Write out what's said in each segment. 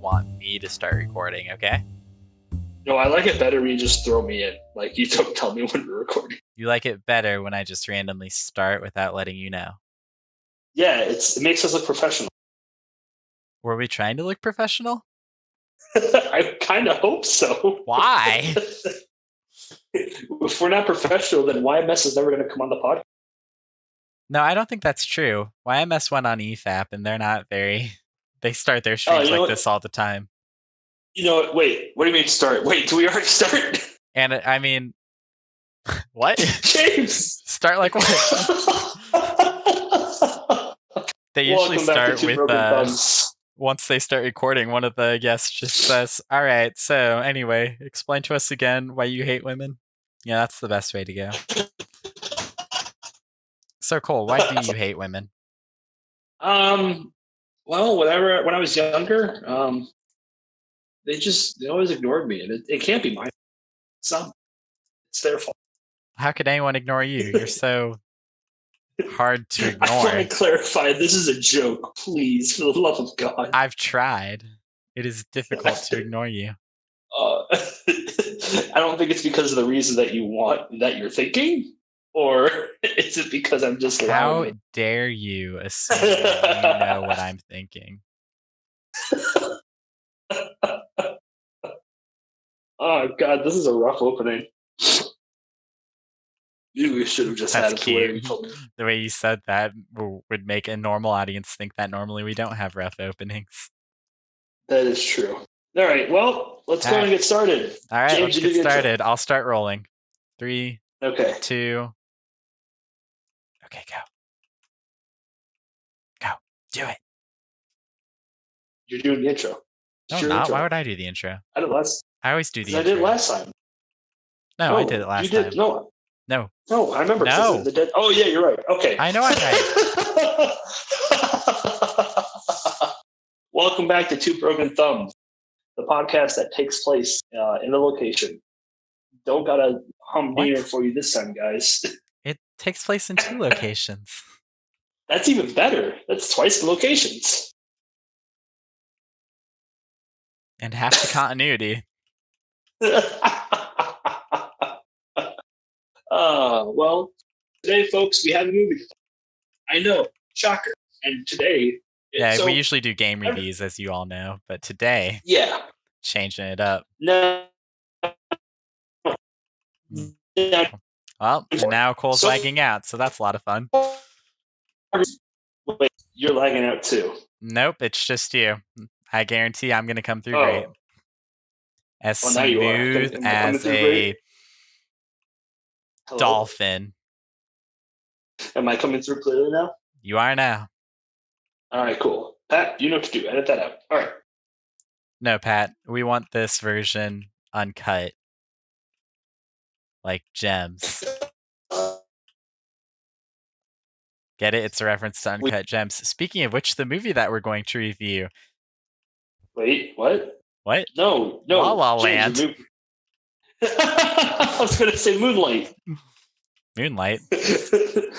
want me to start recording, okay? No, I like it better when you just throw me in. Like, you don't tell me when we're recording. You like it better when I just randomly start without letting you know. Yeah, it makes us look professional. Were we trying to look professional? I kind of hope so. Why? If we're not professional, then YMS is never going to come on the podcast. No, I don't think that's true. YMS went on EFAP and they're not very... They start their streams like this all the time. You know what? Wait, what do you mean start? Wait, do we already start? And I mean... What? James! Start like what? They usually start with... Once they start recording, one of the guests just says, all right, so anyway, explain to us again why you hate women. Yeah, that's the best way to go. So, Cole, why do you hate women? Well, when I was younger, they always ignored me, and it can't be my fault. It's their fault. How could anyone ignore you? You're so hard to ignore. I want to clarify, this is a joke, please, for the love of God. I've tried. It is difficult to ignore you. I don't think it's because of the reason that you're thinking, or is it because I'm just How loud? dare you assume that you know what I'm thinking? Oh God, this is a rough opening. Maybe we should have just That's had cute. The way you said that would make a normal audience think that normally we don't have rough openings. That is true. All right, well, let's go and get started. All right, James, let's get started. I'll start rolling. 3, okay, 2. Okay, go. Go. Do it. You're doing the intro. No, I'm not. Why would I do the intro? I did last. I always do the intro. I did last time. No, I did it last time. No. No. No, I remember. No. Oh, yeah, you're right. Okay. I know I'm right. Welcome back to Two Broken Thumbs, the podcast that takes place in a location. Don't got a humdinger for you this time, guys. It takes place in 2 locations. That's even better. That's twice the locations. And half the continuity. Well, today, folks, we have a movie. I know, shocker. And today... we usually do game reviews, as you all know. But today... Yeah. Changing it up. No. Well, and now Cole's lagging out, so that's a lot of fun. Wait, you're lagging out too? Nope, it's just you. I guarantee I'm going to come through great. As smooth as a dolphin. Am I coming through clearly now? You are now. All right, cool. Pat, you know what to do. Edit that out. All right. No, Pat, we want this version uncut. Like Gems. Get it? It's a reference to Uncut Gems. Speaking of which, the movie that we're going to review. Wait, what? What? No. La La Land. I was going to say Moonlight. Moonlight?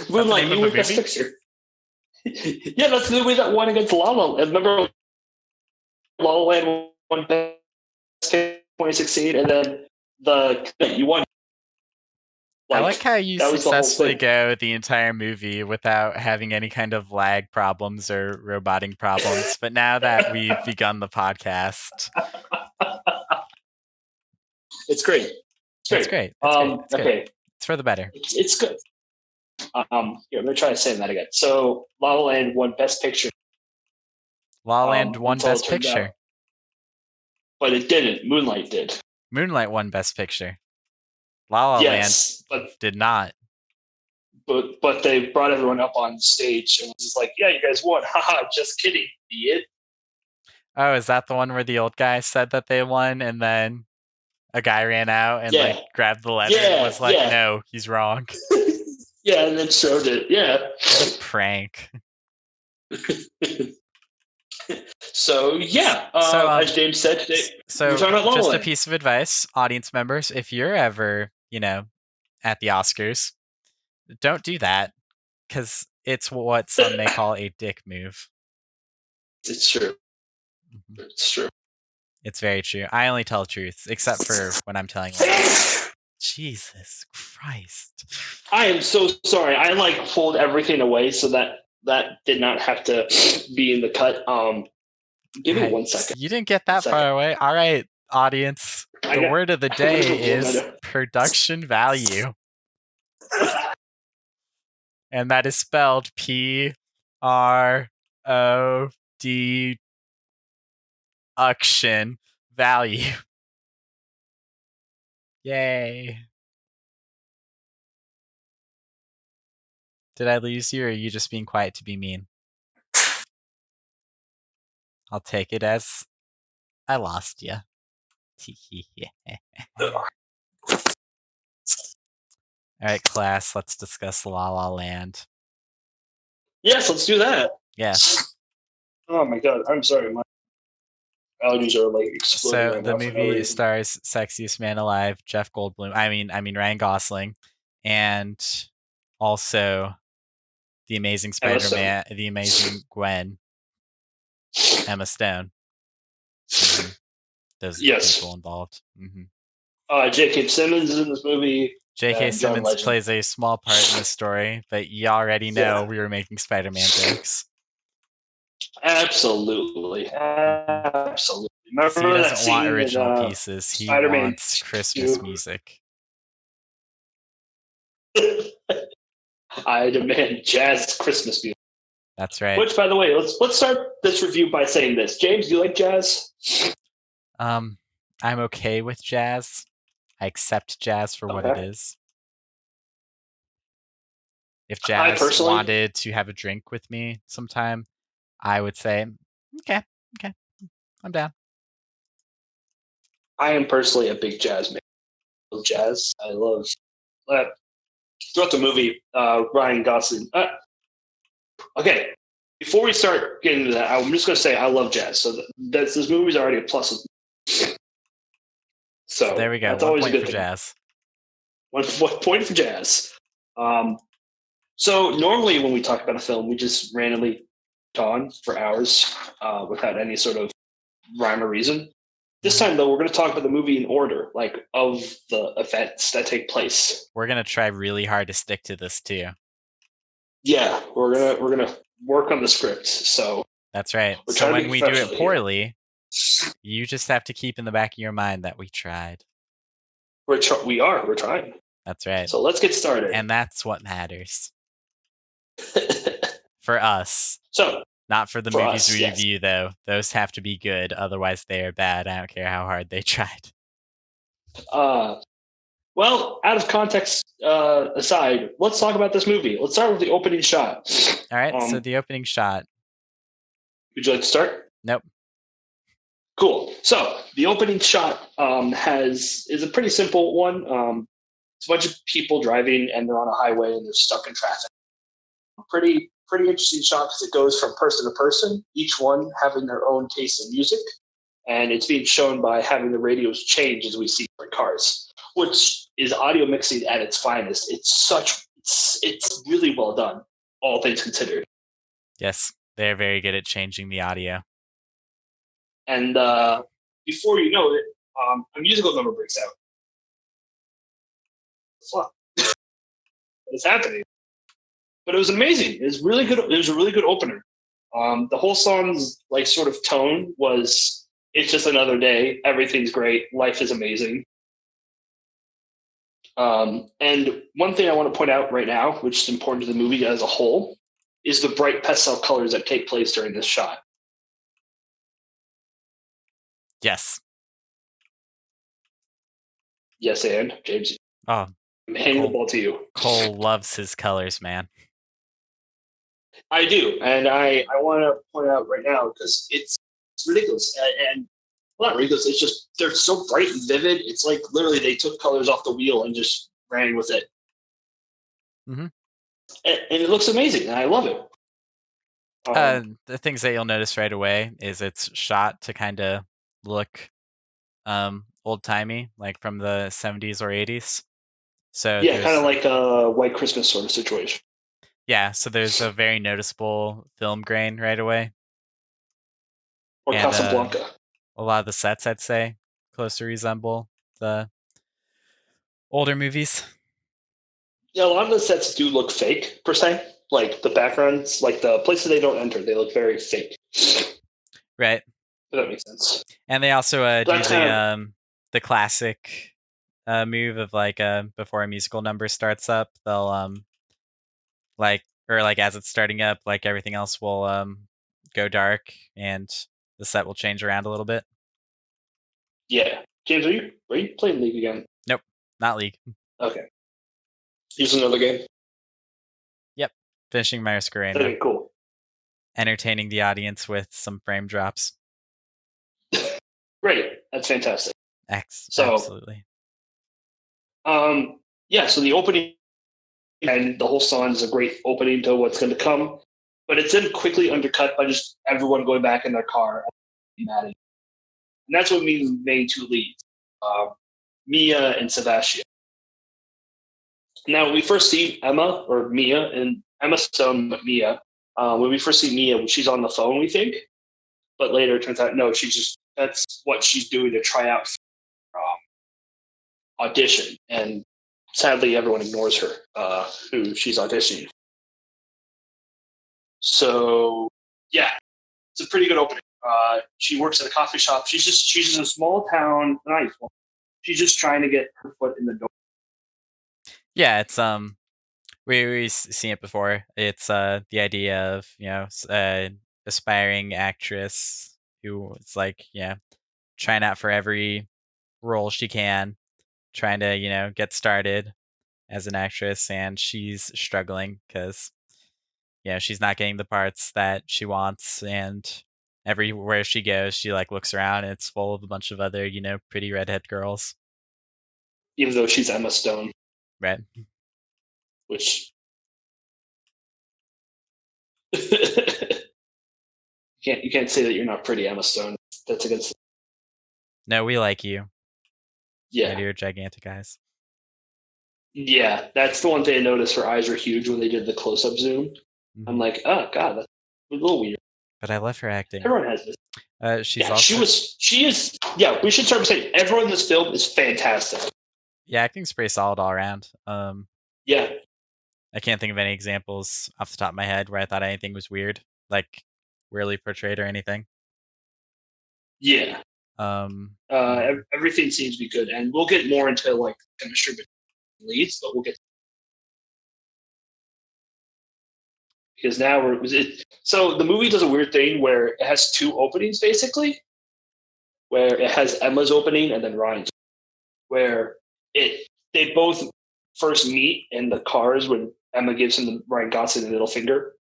Moonlight, you win Best Picture. Yeah, that's the movie that won against La La Land. Remember, La La Land won Best Picture 2016, and then you won. I like how you successfully go the entire movie without having any kind of lag problems or roboting problems. But now that we've begun the podcast, it's great. It's great. Okay, it's for the better. It's good. Here, I'm gonna try saying that again. So, La La Land won Best Picture. La La Land won Best Picture, but it didn't. Moonlight did. Moonlight won Best Picture. La La Land did not. But they brought everyone up on stage and was just like, yeah, you guys won. Haha, just kidding, idiot. Oh, is that the one where the old guy said that they won and then a guy ran out and grabbed the letter and was like, no, he's wrong. Yeah, and then showed it. Yeah. What a prank. So, as James said today, we're talking about La La Land. Just a piece of advice, audience members, if you're ever, at the Oscars, don't do that, because it's what some may call a dick move. It's true. It's true. It's very true. I only tell truths, except for when I'm telling lies. Jesus Christ. I am so sorry. I pulled everything away so that did not have to be in the cut. Give me 1 second. You didn't get that far away. All right, audience. The word of the day is production value. And that is spelled PROD auction value. Yay. Did I lose you, or are you just being quiet to be mean? I'll take it as I lost you. All right, class, let's discuss La La Land. Yes, let's do that. Yes. Oh my god, I'm sorry. My allergies are exploding So right the now. movie stars sexiest man alive, Jeff Goldblum. I mean Ryan Gosling, and also the Amazing Spider-Man, the Amazing Gwen, Emma Stone. Mm-hmm. Those are the people involved. Mm-hmm. J.K. Simmons is in this movie. J.K. Simmons plays a small part in the story, but you already know we were making Spider-Man jokes. Absolutely. Absolutely. Remember he doesn't want original pieces. He Spider-Man wants Christmas music. I demand jazz Christmas music. That's right. Which, by the way, let's start this review by saying this. James, do you like jazz? I'm okay with jazz. I accept jazz for what it is. If jazz wanted to have a drink with me sometime, I would say, okay, I'm down. I am personally a big jazz man. I love jazz. I love throughout the movie, Ryan Gosling. Okay, before we start getting into that, I'm just going to say I love jazz. So this movie's already a plus. So there we go. That's 1 always point a good for thing. jazz. One point for jazz. So normally when we talk about a film, we just randomly on for hours without any sort of rhyme or reason. This time, though, we're going to talk about the movie in order, of the events that take place. We're going to try really hard to stick to this too. Yeah, we're gonna work on the script. So that's right. So when we do it poorly, you just have to keep in the back of your mind that we tried. We're trying. That's right. So let's get started. And that's what matters. For us. So not for the movies we review, though. Those have to be good, otherwise they are bad. I don't care how hard they tried. Well, out of context aside, let's talk about this movie. Let's start with the opening shot. All right, so the opening shot. Would you like to start? Nope. Cool. So the opening shot is a pretty simple one. It's a bunch of people driving and they're on a highway and they're stuck in traffic. Pretty interesting shot because it goes from person to person, each one having their own taste in music, and it's being shown by having the radios change as we see different cars, which is audio mixing at its finest. It's really well done, all things considered. Yes, they're very good at changing the audio. And before you know it, a musical number breaks out. What is happening? But it was amazing. It was really good. It was a really good opener. The whole song's sort of tone was, it's just another day. Everything's great. Life is amazing. And one thing I want to point out right now, which is important to the movie as a whole, is the bright pastel colors that take place during this shot. Yes. Yes, and James. Oh, I'm handing the ball to you. Cole loves his colors, man. I do, and I want to point out right now because it's ridiculous, and not ridiculous. It's just they're so bright and vivid. It's like literally they took colors off the wheel and just ran with it. Mm-hmm. And it looks amazing, and I love it. The things that you'll notice right away is it's shot to kind of look old-timey, like from the 70s or 80s. So yeah, kind of like a White Christmas sort of situation. Yeah, so there's a very noticeable film grain right away. Or Casablanca. a lot of the sets, I'd say, closely resemble the older movies. Yeah, a lot of the sets do look fake per se. Like the backgrounds, like the places they don't enter, they look very fake. If Right. that makes sense. And they also do That's kind of the classic move of like before a musical number starts up, they'll like or like as it's starting up, like everything else will go dark and the set will change around a little bit. yeah. James, are you playing League again? Nope, not League. Okay. Use another game. Yep, finishing my Okay, Masquerade, cool. entertaining the audience with some frame drops. Great. That's fantastic. So, Absolutely. yeah. So the opening and the whole song is a great opening to what's going to come, but it's then quickly undercut by just everyone going back in their car and mad at you. And that's what means main two leads, Mia and Sebastian. Now we first see Emma or Mia and Emma Stone, but Mia. When we first see Mia, she's on the phone, we think, but later it turns out no, she's just that's what she's doing to try out audition, and sadly everyone ignores her, who she's auditioning. So yeah, it's a pretty good opening. She works at a coffee shop. She's in a small town. Nice. She's just trying to get her foot in the door. Yeah, it's we've seen it before. It's the idea of aspiring actress who is like trying out for every role she can, trying to get started as an actress, and she's struggling because she's not getting the parts that she wants, and everywhere she goes, she like looks around and it's full of a bunch of other pretty redhead girls. Even though she's Emma Stone, Right. which you can't say that you're not pretty, Emma Stone. That's against. No, we like you and Yeah, your gigantic eyes. yeah. That's the one thing I noticed. Her eyes were huge when they did the close-up zoom. I'm Hmm. like, oh god, that's a little weird. But I love her acting. Everyone has this. She's Yeah, she also was. She is. Yeah, we should start by saying everyone in this film is fantastic. yeah, acting's pretty solid all around. Yeah, I can't think of any examples off the top of my head where I thought anything was weird, like weirdly portrayed or anything. yeah. Um, Everything seems to be good, and we'll get more into like chemistry between leads, but we'll get because now so the movie does a weird thing where it has two openings basically, where it has Emma's opening and then Ryan's, where it they both first meet in the cars when Emma gives him the Ryan Gosling the middle finger,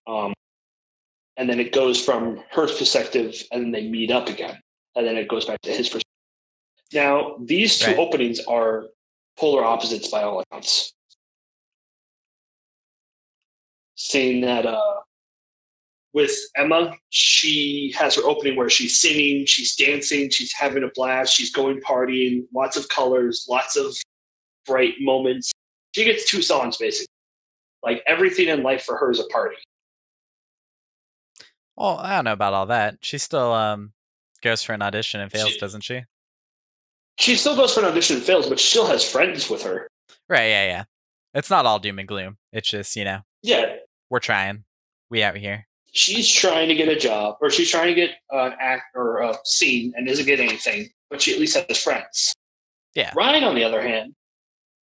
um, and then it goes from her perspective, and then they meet up again, and then it goes back to his perspective. Now these two right. openings are polar opposites by all accounts, saying that with Emma, she has her opening where she's singing, she's dancing, she's having a blast, she's going partying, lots of colors, lots of bright moments. She gets two songs basically. Like everything in life for her is a party. Well, I don't know about all that. She still goes for an audition and fails, She, doesn't she? she still goes for an audition and fails, but she still has friends with her. Right, yeah, yeah. It's not all doom and gloom. It's just, Yeah, we're trying. We out here. she's trying to get a job, or she's trying to get an act or a scene and doesn't get anything, but she at least has friends. Yeah. Ryan, on the other hand,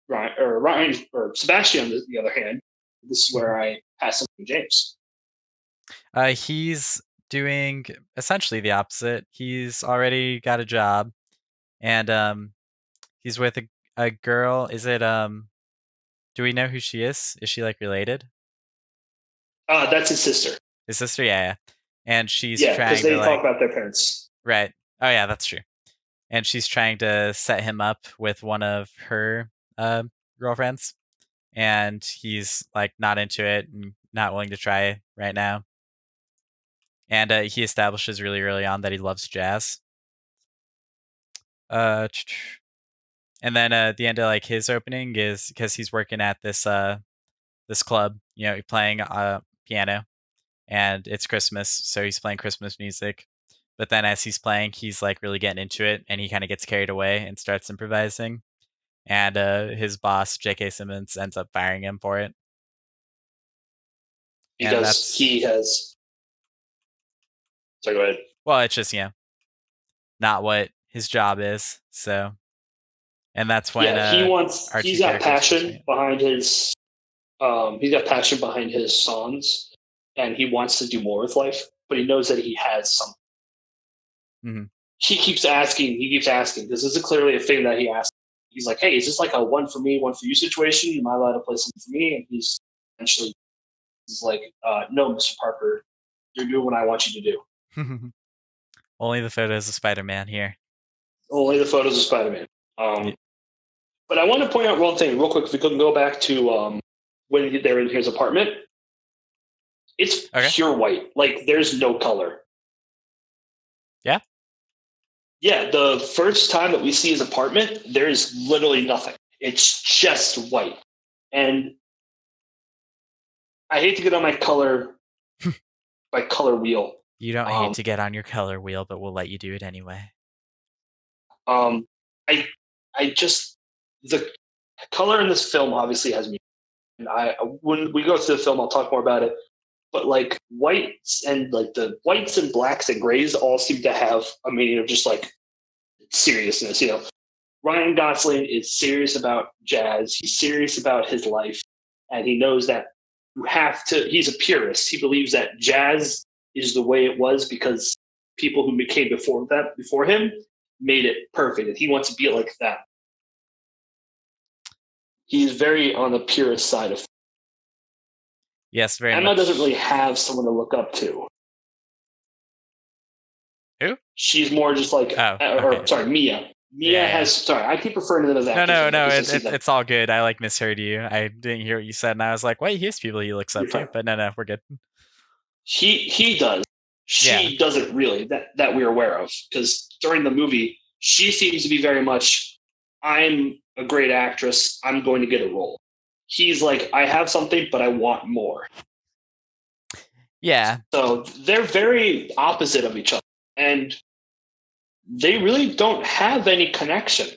Ryan or Sebastian, on the other hand, this is Mhm. where I pass on to James. He's doing essentially the opposite. He's already got a job, and he's with a girl. Is it do we know who she is? Is she like related? That's his sister. His sister? Yeah, yeah. And she's Yeah, because trying to they talk like about their parents. right. Oh yeah, that's true. And she's trying to set him up with one of her uh, girlfriends, and he's like not into it and not willing to try right now. And he establishes really early on that he loves jazz. Uh, and then at the end of like his opening is because he's working at this club, playing piano, and it's Christmas, so he's playing Christmas music. but then as he's playing, he's like really getting into it, and he kind of gets carried away and starts improvising. And his boss, J.K. Simmons, ends up firing him for it. And because that's he has. Sorry, go ahead. well, it's just not what his job is. So, and that's when Yeah, he wants. our two He's got characters first passion meet. behind his. He's got passion behind his songs, and he wants to do more with life. But he knows that he has some. Mm-hmm. He keeps asking. He keeps asking because this is clearly a thing that he asks. He's like, "Hey, is this like a one for me, one for you situation? Am I allowed to play something for me?" And he's eventually he's like, "No, Mr. Parker, you're doing what I want you to do." Only the photos of Spider-Man here. Only the photos of Spider-Man. Yeah. But I want to point out one thing real quick. If we could go back to when they're in his apartment, it's Okay. pure white. Like there's no color. Yeah. Yeah, the first time that we see his apartment, there is literally nothing. It's just white. And I hate to get on my color wheel. You don't hate Um, to get on your color wheel, but we'll let you do it anyway. um, I I just the color in this film obviously has meaning. And I when we go through the film, I'll talk more about it. But like whites and like the whites and blacks and grays all seem to have a meaning of just like seriousness. You know, Ryan Gosling is serious about jazz. He's serious about his life, and he knows that you have to. He's a purist. He believes that jazz is the way it was because people who came before him made it perfect, and he wants to be like that. He's very on the purist side of. Yes, very Emma doesn't really much. have someone to look up to. Who? She's more just like, Oh, or okay. sorry, Mia. Mia Yeah, has. yeah. Sorry, I keep referring to them as No, actors no, anyway no. because I see them. It's all good. I like misheard you. I didn't hear what you said, and I was like, "Wait, he has people he looks up You're to." fine. But no, we're good. He does. Yeah. She doesn't really that we're aware of because during the movie she seems to be very much. I'm a great actress. I'm going to get a role. He's like, I have something, but I want more. Yeah. So they're very opposite of each other, and they really don't have any connection.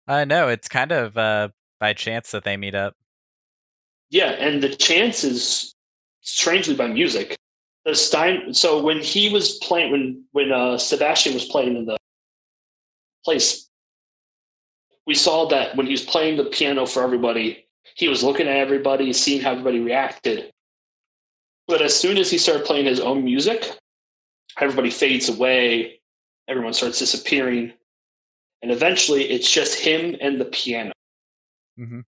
No, it's kind of by chance that they meet up. Yeah, and the chance is strangely by music. The Stein. So when he was playing, when Sebastian was playing in the place, we saw that when he was playing the piano for everybody, he was looking at everybody, seeing how everybody reacted. But as soon as he started playing his own music, everybody fades away, everyone starts disappearing, and eventually it's just him and the piano. Mm-hmm.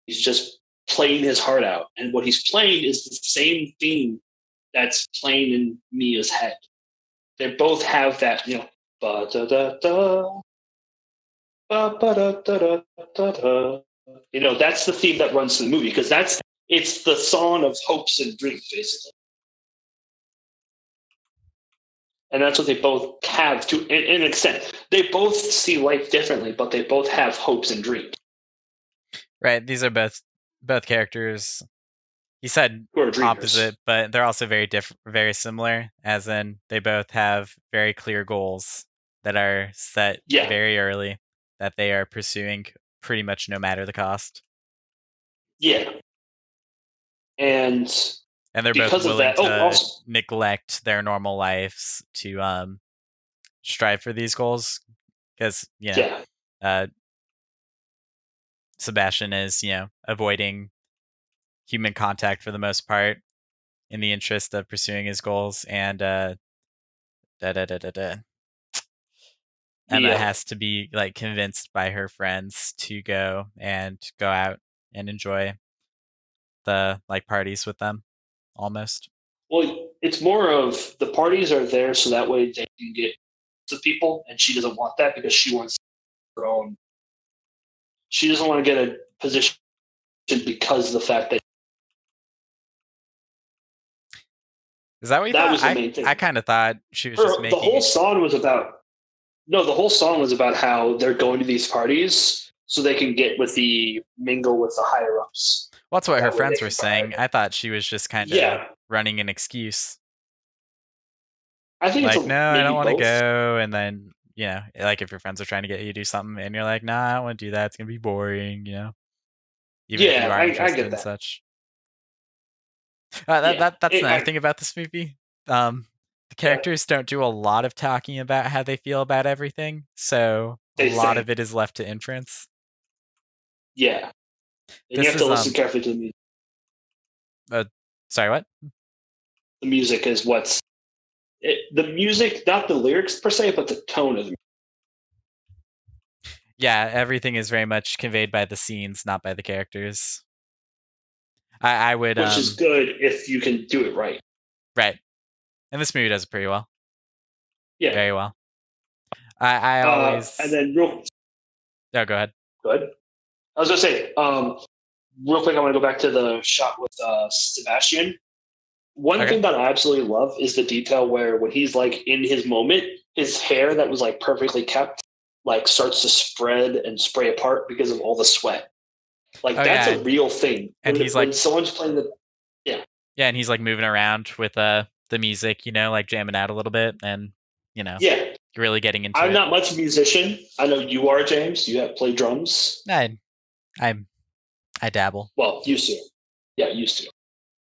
He's just playing his heart out, and what he's playing is the same theme that's playing in Mia's head. They both have that, ba da da da, ba ba da da da da da. That's the theme that runs through the movie because it's the song of hopes and dreams, basically. And that's what they both have to an extent. They both see life differently, but they both have hopes and dreams. Right. These are both characters. You said Who are dreamers. opposite, but they're also very different, very similar. As in, they both have very clear goals that are set Yeah. very early that they are pursuing pretty much no matter the cost. Yeah. And And they're both because of willing that, to also, neglect their normal lives to strive for these goals because yeah. uh, Sebastian is avoiding human contact for the most part in the interest of pursuing his goals, and da da da da da. The Emma has to be like convinced by her friends to go out and enjoy the like parties with them almost. Well, it's more of the parties are there so that way they can get to people, and she doesn't want that because she wants her own. She doesn't want to get a position because of the fact that Is that what you that thought? was the I main I thing. kind of thought she was just The making whole it. song was about no, the whole song was about how they're going to these parties so they can get with the mingle with the higher ups. Well, that's what her That way they friends were can provide. saying. I thought she was just kind of Yeah. running an excuse. I think Like, it's no, I don't maybe want to both. go, and then like if your friends are trying to get you to do something, and you're like, nah, I don't want to do that. It's gonna be boring, even if you Yeah, are I interested get in that. such. Yeah, That's another thing about this movie. The yeah, characters don't do a lot of talking about how they feel about everything, so a they lot think. of it is left to inference. Yeah, and you This have to is listen carefully to the music. uh, sorry, what? The music is what's the music, not the lyrics per se, but the tone of the music, Yeah, everything is very much conveyed by the scenes, not by the characters. I would which is good if you can do it right. right, and this movie does it pretty well, Yeah. very well. I And always then real go ahead. good. I was gonna say, real quick, I want to go back to the shot with Sebastian. One Okay. thing that I absolutely love is the detail where when he's like in his moment, his hair that was like perfectly kept like starts to spread and spray apart because of all the sweat. Like Oh that's yeah, a real thing. and he's When like someone's playing the yeah and he's like moving around with the music, like jamming out a little bit, and you know, yeah. really getting into I'm it. not much a musician. I know you are, James. You have played drums. I I I dabble. Well, used to. Yeah, used to.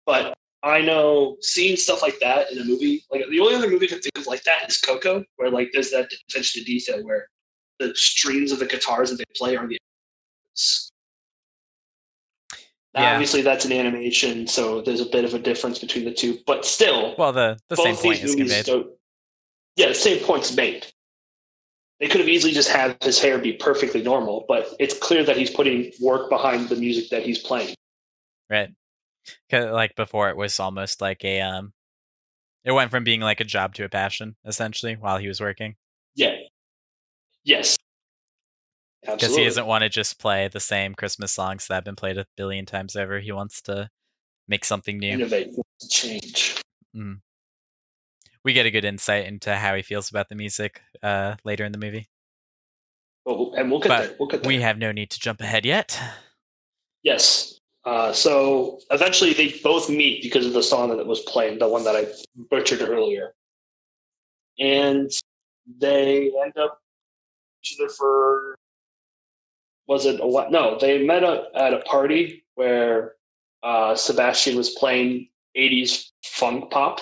But I know seeing stuff like that in a movie, like the only other movie I can think of like that is Coco, where like there's that attention to detail where the strings of the guitars that they play are the instruments. Now, Yeah. obviously, that's an animation, so there's a bit of a difference between the two. But still, Well, the same both point these is movies conveyed. don't. Yeah, the same point's made. They could have easily just had his hair be perfectly normal, but it's clear that he's putting work behind the music that he's playing. Right. 'Cause, like before, it was almost like it went from being like a job to a passion, essentially, while he was working. Yeah. Yes. Because he Absolutely. doesn't want to just play the same Christmas songs that have been played a billion times over. He wants to make something new. Innovate, change. Mm. We get a good insight into how he feels about the music later in the movie. And we'll get But there. We'll get we there. have no need to jump ahead yet. Yes. So eventually they both meet because of the song that was playing, the one that I butchered earlier. And they end up each other for, was it a what? No, they met up at a party where Sebastian was playing 80s funk pop,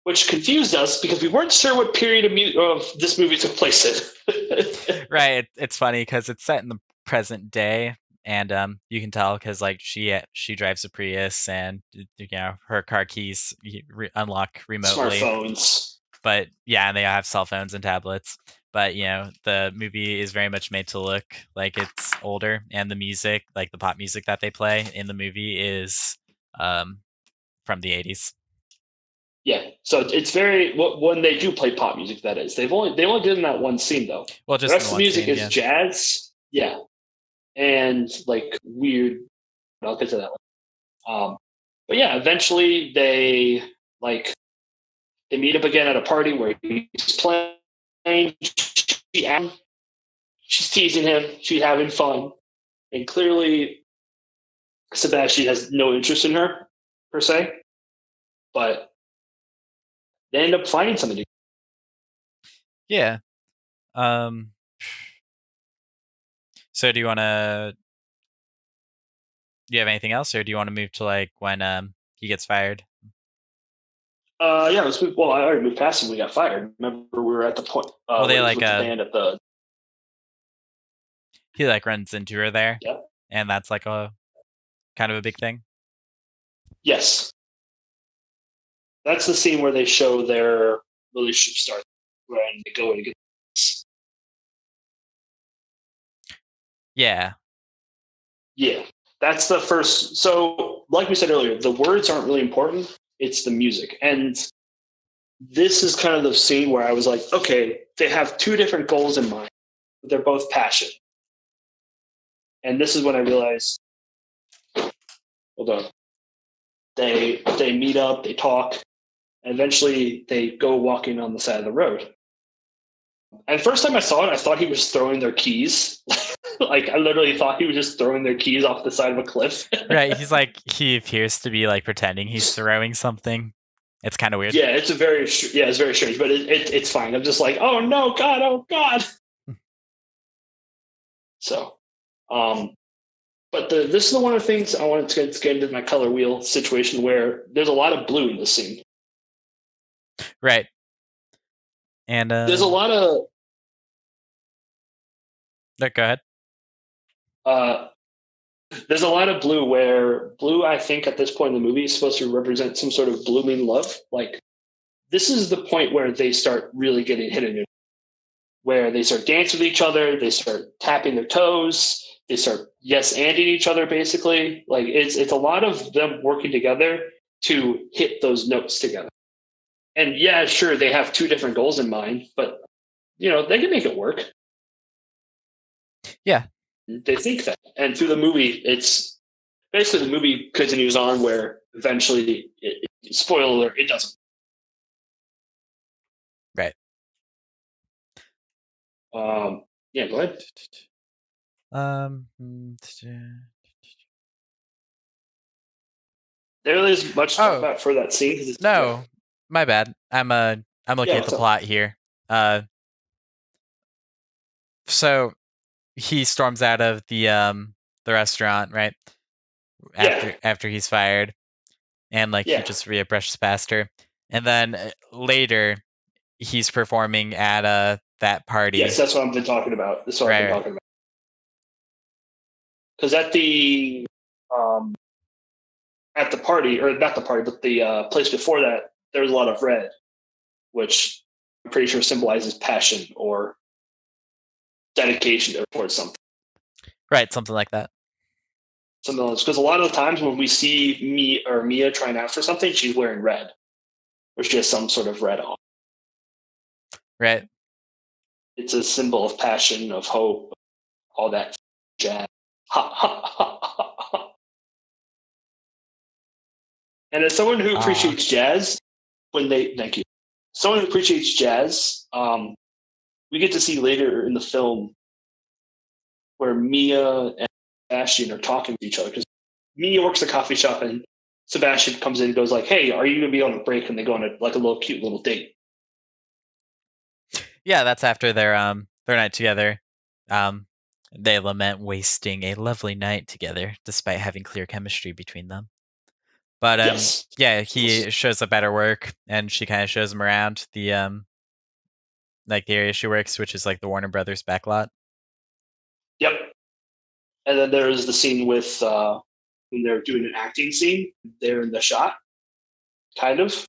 which confused us because we weren't sure what period of this movie took place in. Right. It's funny because it's set in the present day, and you can tell because like she drives a Prius, and her car keys unlock remotely. Smartphones. But yeah, and they have cell phones and tablets. But the movie is very much made to look like it's older, and the music, like the pop music that they play in the movie, is um, from the 80s. Yeah, so it's very when they do play pop music. That is, they only did in that one scene though. Well, The just in rest of the one music scene, is yeah. jazz, yeah, and like weird. I'll get to that one. But yeah, eventually like they meet up again at a party where he's playing. She, she's teasing him. She's having fun, and clearly Sebastian has no interest in her per se. But they end up finding something. Yeah. Um, so do you have anything else, or do you want to move to like when he gets fired? Yeah, let's move. Well, I already moved past him. We got fired. Remember, we were at the point Well, they where he's like with the band at the. he like runs into her there, Yeah. and that's like a kind of a big thing. Yes, that's the scene where they show their relationship start when they go in and get. Yeah. Yeah, that's the first. So, like we said earlier, the words aren't really important. It's the music, and this is kind of the scene where I was like, okay, they have two different goals in mind, but they're both passion. And this is when I realized, hold on, they meet up, they talk, and eventually they go walking on the side of the road. And the first time I saw it, I thought he was throwing their keys. Like I literally thought he was just throwing their keys off the side of a cliff. Right. He appears to be like pretending he's throwing something, It's kind of weird. Yeah, it's very strange, but it's fine. I'm just like, oh no, God, oh God. So, um, but this is the one of the things I wanted to get into my color wheel situation where there's a lot of blue in the scene. Right. And There's a lot of no, go ahead. uh, there's a lot of blue where blue, I think, at this point in the movie is supposed to represent some sort of blooming love. Like this is the point where they start really getting hidden in, where they start dancing with each other, they start tapping their toes, they start yes-anding each other. Basically, like it's a lot of them working together to hit those notes together. And yeah, sure, they have two different goals in mind, but they can make it work. Yeah. They think that, and through the movie, it's basically the movie continues on where eventually, spoiler alert, it doesn't. Right. Yeah, go ahead. There really isn't much to talk Oh about for that scene. no, my bad. I'm looking Yeah, at the what's up? plot here. So he storms out of the restaurant, right? Yeah, After he's fired, and like he yeah. just brushes past her, and then later he's performing at that Yes, party. that's what I've been talking about. That's what I've been Right. talking about. Because um, at the party, or not the party, but the place before that, there was a lot of red, which I'm pretty sure symbolizes passion or dedication towards something. Right, something like that. Something else. Because a lot of the times when we see me or Mia trying out for something, she's wearing red, or she has some sort of red on. Right. It's a symbol of passion, of hope, all that jazz. Ha, ha, ha, ha, ha. And as someone who Ah. appreciates jazz, thank you, someone who appreciates jazz, we get to see later in the film where Mia and Sebastian are talking to each other because Mia works a coffee shop and Sebastian comes in and goes like, "Hey, are you gonna be on a break?" And they go on like a little cute little date. Yeah, that's after their night together. Um, they lament wasting a lovely night together, despite having clear chemistry between them. But Yes. yeah, he shows up at her work, and she kind of shows him around the area she works, which is like the Warner Brothers backlot. Yep. And then there's the scene with when they're doing an acting scene. They're in the shot, kind of.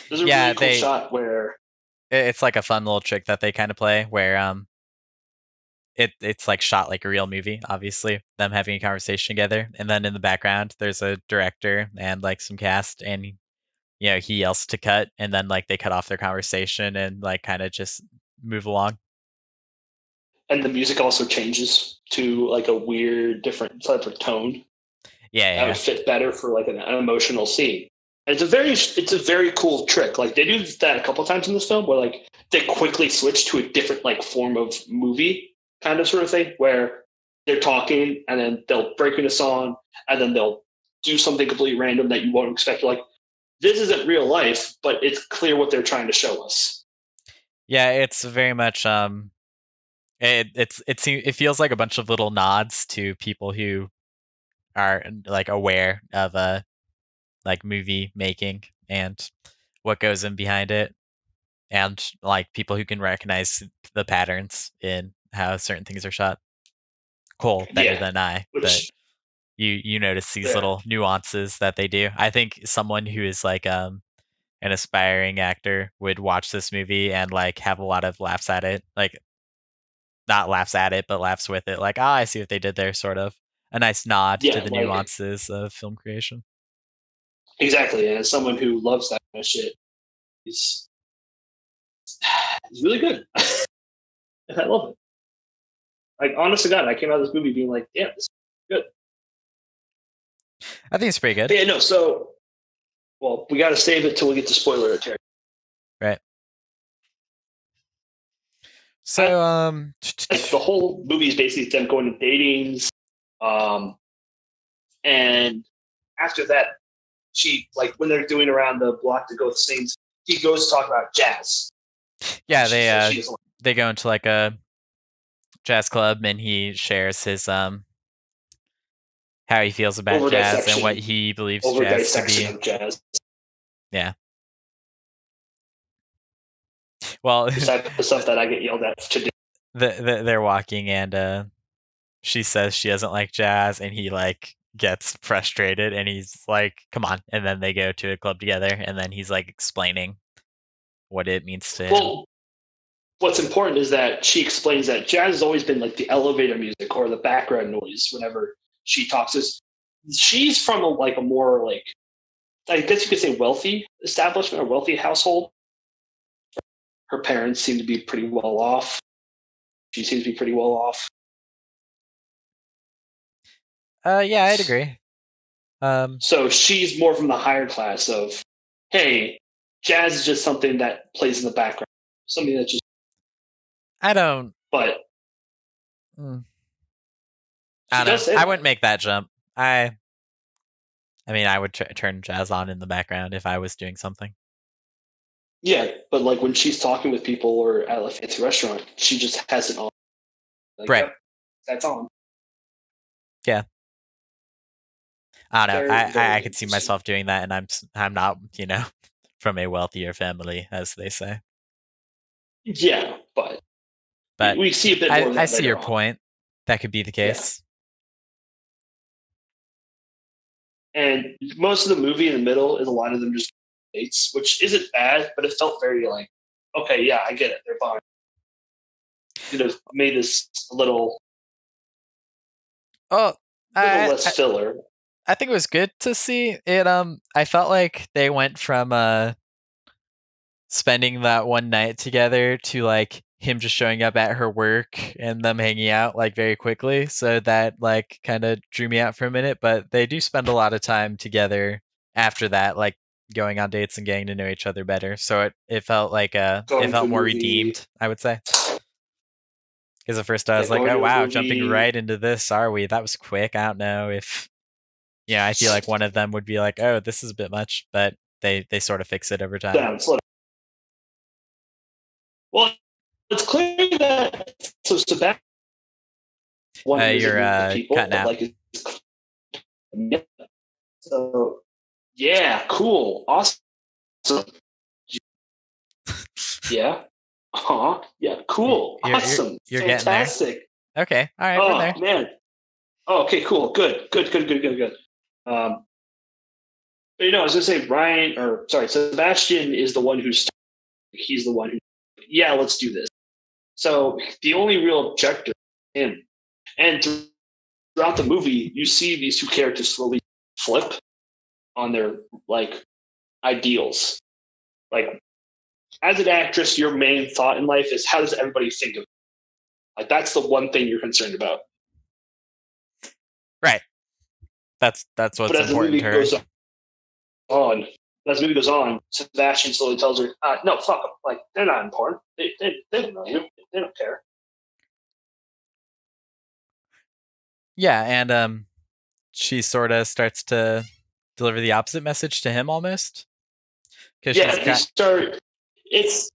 There's a Yeah, really cool shot where it's like a fun little trick that they kind of play where it's like shot like a real movie, obviously, them having a conversation together, and then in the background there's a director and like some cast, and he yells to cut, and then like they cut off their conversation and like kind of just move along. and the music also changes to like a weird different type of tone Yeah, that would yeah, fit better for like an emotional scene. And it's a very cool trick. Like they do that a couple times in this film where like they quickly switch to a different like form of movie kind of sort of thing where they're talking and then they'll break into song and then they'll do something completely random that you won't expect. Like this isn't real life, but it's clear what they're trying to show us. yeah. It's very much it feels like a bunch of little nods to people who are like aware of like movie making and what goes in behind it, and like people who can recognize the patterns in how certain things are shot. Cole better Yeah, than I, but which you notice these yeah, little nuances that they do. I think someone who is like an aspiring actor would watch this movie and like have a lot of laughs at it. Like not laughs at it, but laughs with it. Like, I see what they did there, sort of. A nice nod to yeah, the like nuances of film creation. exactly. And as someone who loves that kind of shit, he's, he's really good. I love it. Like, honest to God, I came out of this movie being like, "Damn, this is good." I think it's pretty good. But yeah, no. So, well, we got to save it till we get to spoiler territory. Right. I, So like the whole movie is basically them going to datings, um, and after that, she like when they're doing around the block to go with the Saints, he goes to talk about jazz. Yeah, She says she doesn't like they go into like a jazz club and he shares his how he feels about over jazz and what dissection, he believes over jazz to dissection be. of jazz. Yeah. Well, This type of stuff that I get yelled at to do. they're walking and she says she doesn't like jazz and he like gets frustrated and he's like, come on. And then they go to a club together and then he's like explaining what it means to him. Well, what's important is that she explains that jazz has always been like the elevator music or the background noise whenever she talks. She's from a more like, I guess you could say wealthy establishment or wealthy household. Her parents seem to be pretty well off. She seems to be pretty well off. Yeah, I'd agree. So she's more from the higher class of, hey, jazz is just something that plays in the background, something that just. I don't. But I she don't does know. say I that. wouldn't make that jump. I mean, I would turn jazz on in the background if I was doing something. Yeah, but like when she's talking with people or at a fancy restaurant, she just has it on. Like, Right. yep, that's on. Yeah. I don't know. Very, I very could see interesting. myself doing that, and I'm not, from a wealthier family, as they say. Yeah, but But we see a bit more of I that see later your on. point. That could be the Yeah. case. And most of the movie in the middle is a lot of them just dates, which isn't bad, but it felt very like, okay, yeah, I get it. They're fine. You could have made this a little Oh, I, less I filler. I think it was good to see it. I felt like they went from spending that one night together to like him just showing up at her work and them hanging out like very quickly. So that like kind of drew me out for a minute. But they do spend a lot of time together after that, like going on dates and getting to know each other better. So it felt like it Going to felt a more movie, redeemed, I would say. Because at first I yeah, was like, going oh to a wow, jumping movie. right into this, are we? That was quick. I don't know if I feel like one of them would be like, oh, this is a bit much, but they sort of fix it over time. Down, slow down. Well, it's clear that so Sebastian one who You're isn't with people, cutting but out. like, so yeah, cool, awesome, yeah, yeah, cool, awesome, You're getting there. fantastic. Okay, all right, we're Oh there. man. Oh, okay, cool, good, good, good, good, good, good. But I was gonna say Ryan, or sorry, Sebastian is the one who's. He's the one who, yeah, let's do this. So the only real objector is him. And throughout the movie, you see these two characters slowly flip on their like ideals. Like as an actress, your main thought in life is how does everybody think of you? Like that's the one thing you're concerned about. Right. That's But what's as the important to movie her. goes on, Sebastian slowly tells her, "No, fuck them. Like they're not important. They don't know you. They don't care." Yeah, and she sort of starts to deliver the opposite message to him almost, because Yeah, they start. It's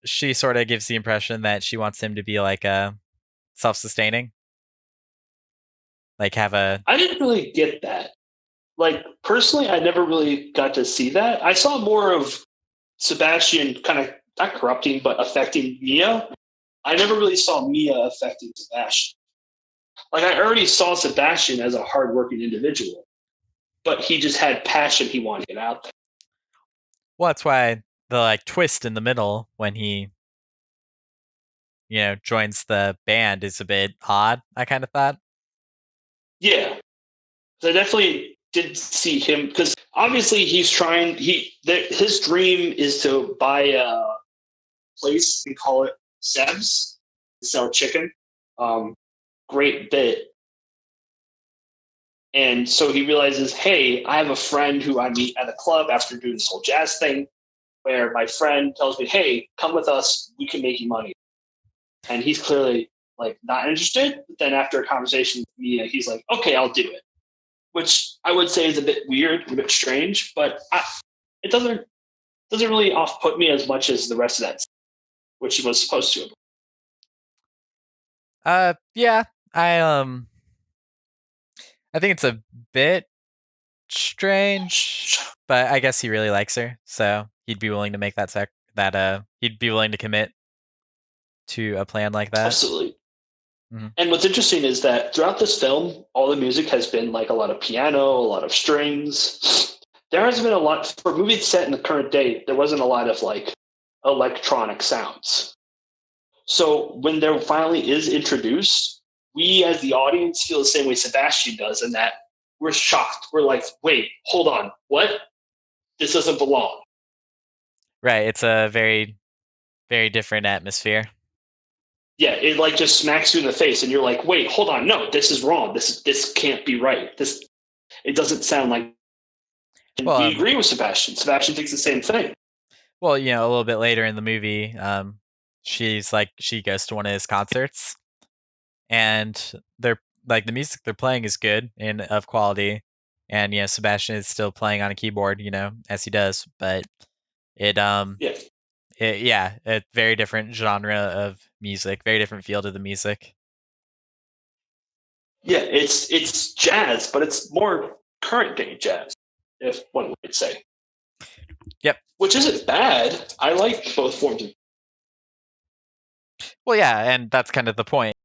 she sort of gives the impression that she wants him to be like self-sustaining, like have a. I didn't really get that. Like personally, I never really got to see that. I saw more of Sebastian kind of not corrupting but affecting Mia. I never really saw Mia affecting Sebastian. Like I already saw Sebastian as a hardworking individual, but he just had passion he wanted to get out there. Well, that's why the like twist in the middle when he joins the band is a bit odd. I kind of thought. Yeah, so I definitely did see him because obviously he's trying. His dream is to buy a place and call it Seb's, sell chicken. Great bit. And so he realizes, hey, I have a friend who I meet at a club after doing this whole jazz thing, where my friend tells me, hey, come with us, we can make you money. And he's clearly like not interested. But then after a conversation with me, he's like, okay, I'll do it. which I would say is a bit weird, a bit strange, but it doesn't really off put me as much as the rest of that, which was supposed to. Yeah, I think it's a bit strange, but I guess he really likes her, so he'd be willing to make he'd be willing to commit to a plan like that. Absolutely. Mm-hmm. And what's interesting is that throughout this film, all the music has been like a lot of piano, a lot of strings. There hasn't been a lot for movies set in the current day. There wasn't a lot of like electronic sounds. So when there finally is introduced, we as the audience feel the same way Sebastian does, in that we're shocked. We're like, wait, hold on, what? This doesn't belong. Right, it's a very, very different atmosphere. Yeah, it like just smacks you in the face, and you're like, wait, hold on, no, this is wrong. This can't be right. It doesn't sound like. And Well, we agree with Sebastian. Sebastian thinks the same thing. Well, a little bit later in the movie, she goes to one of his concerts, and they're like the music they're playing is good and of quality, and Sebastian is still playing on a keyboard, as he does, but it Yeah, a very different genre of music, very different feel to the music. yeah, it's jazz, but it's more current day jazz, if one would say. Yep. Which isn't bad. I like both forms of. Well, yeah, and that's kind of the point.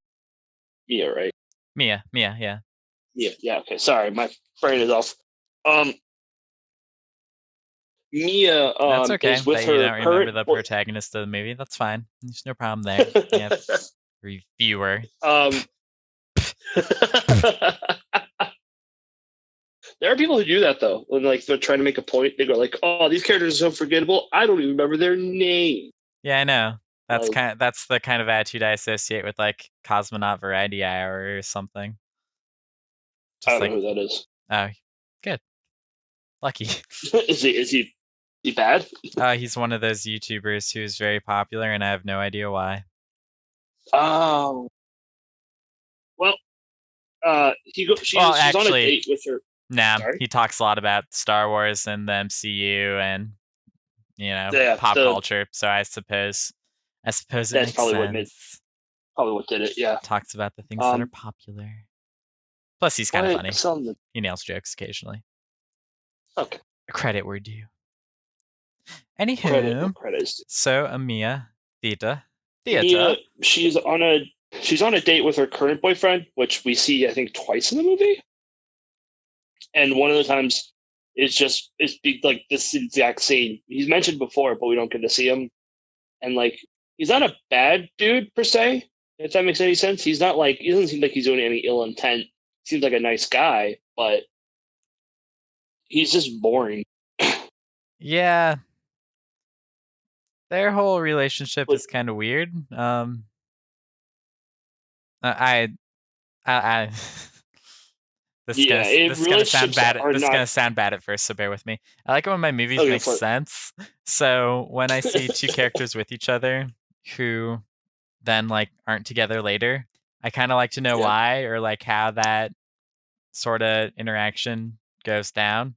Yeah, right. Mia, yeah. Yeah. Okay, sorry, my brain is off. Um, Mia That's okay is with that you her don't remember current. the protagonist of the movie. That's fine. There's no problem there. Yeah, reviewer. There are people who do that though. When like they're trying to make a point, they go like, "Oh, these characters are so forgettable. I don't even remember their name." Yeah, I know. Like, That's the kind of attitude I associate with like Cosmonaut Variety Hour or something. I Just don't like, know who that is. oh, good, lucky. Is he bad? He's one of those YouTubers who's very popular, and I have no idea why. Oh, well, Well, she's on a actually, date with her. nah, Sorry. he talks a lot about Star Wars and the MCU and Yeah, pop culture. So I suppose it that's makes sense. probably what did it. Yeah. Talks about the things that are popular. Plus, he's kind of What? funny. He nails jokes occasionally. Okay. Credit where due. Credit where Anywho, credit is due. so Amia, Theta, Mia, Theata. she's on a date with her current boyfriend, which we see I think twice in the movie. And one of the times is like this exact scene. He's mentioned before, but we don't get to see him. And like he's not a bad dude per se, if that makes any sense. He's not like he doesn't seem like he's doing any ill intent. Seems like a nice guy, but he's just boring. Yeah, their whole relationship But is kind of weird. I, I yeah, this is gonna sound relationships bad. are This is not. gonna sound bad at first, so bear with me. I like it when my movies Okay, make for sense. So when I see two characters with each other who then like aren't together later, I kind of like to know yeah, why or like how that sort of interaction goes down.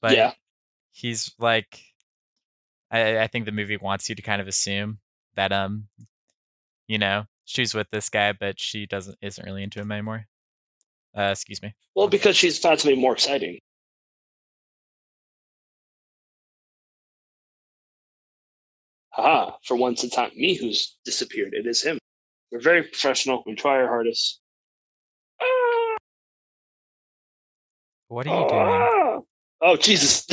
But yeah. he's like, I think the movie wants you to kind of assume that she's with this guy, but she isn't really into him anymore. Excuse me. Well, because she's found something more exciting. Haha, for once it's not me who's disappeared. It is him. We're very professional. We try our hardest. What are you doing? Oh, Jesus.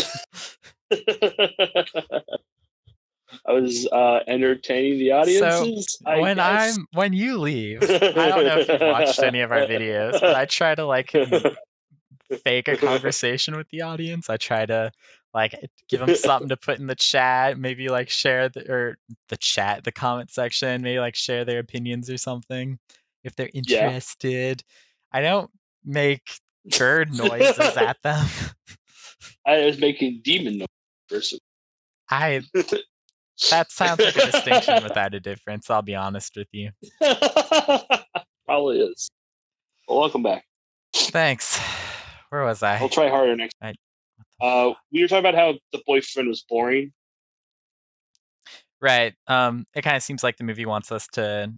I was entertaining the So audiences, I guess. when you leave, I don't know if you've watched any of our videos, but I try to like fake a conversation with the audience. I try to like give them something to put in the chat, maybe like share the comment section, maybe like share their opinions or something if they're Yeah. interested. I don't make bird noises at them. I was making demon noise. I That sounds like a distinction without a difference, I'll be honest with you. Probably is. Well, welcome back. Thanks. Where was I'll I? try harder next. I what the fuck? We were talking about how the boyfriend was boring. Right. It kind of seems like the movie wants us to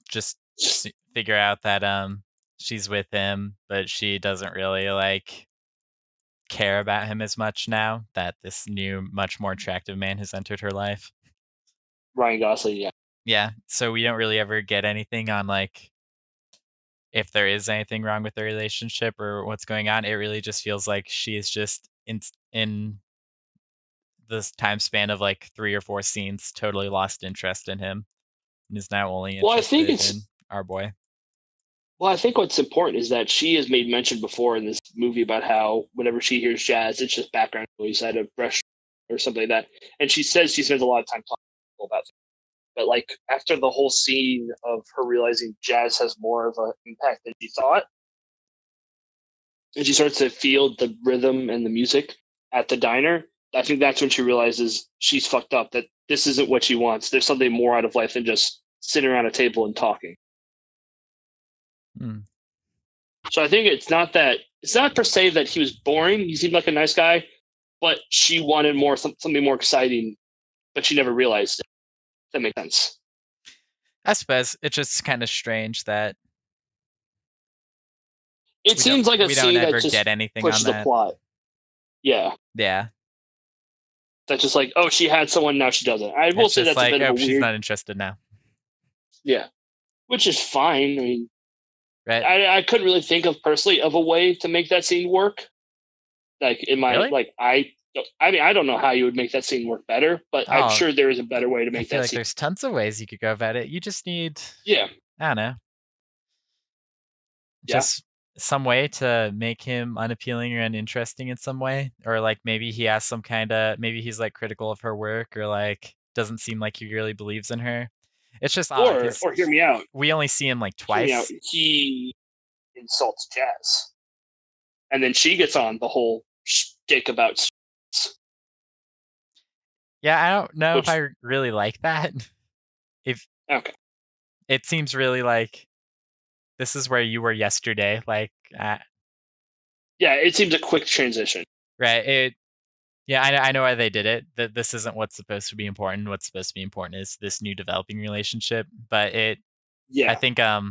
just figure out that she's with him, but she doesn't really like care about him as much now that this new, much more attractive man has entered her life. Ryan Gosling, yeah. Yeah, so we don't really ever get anything on like if there is anything wrong with the relationship or what's going on. It really just feels like she is just in this time span of like 3 or 4 scenes totally lost interest in him and is now only Well, I think interested in it's our boy. well, I think what's important is that she has made mention before in this movie about how whenever she hears jazz, it's just background noise at a restaurant or something like that. And she says she spends a lot of time talking to people about it. But like after the whole scene of her realizing jazz has more of an impact than she thought, and she starts to feel the rhythm and the music at the diner, I think that's when she realizes she's fucked up, that this isn't what she wants. There's something more out of life than just sitting around a table and talking. Hmm. So I think it's not per se that he was boring. He seemed like a nice guy, but she wanted more something more exciting, but she never realized it. That makes sense. I suppose it's just kind of strange that It seems like a we don't scene that ever get just anything on pushes the that. plot. Yeah, Yeah, that's just like, oh, she had someone, now she doesn't. I will it's say just that's a like, bit of oh, a she's weird, not interested now, yeah, which is fine. I mean, right? I couldn't really think of personally of a way to make that scene work. Like in my Really? like I mean I don't know how you would make that scene work better, but I'm Oh, sure there is a better way to I make feel that like scene. there's tons of ways you could go about it. You just need, Yeah, I don't know, yeah, just some way to make him unappealing or uninteresting in some way, or like maybe he has some kind of, maybe he's like critical of her work, or like doesn't seem like he really believes in her. It's just odd because or hear me out. we only see him like Hear me out. twice. He insults Jazz, and then she gets on the whole shtick about Yeah, I don't know if which I really like that. If okay, it seems really like this is where you were yesterday, like yeah, it seems a quick transition. right? It Yeah, I know why they did it. That this isn't what's supposed to be important. What's supposed to be important is this new developing relationship. But I Yeah, think the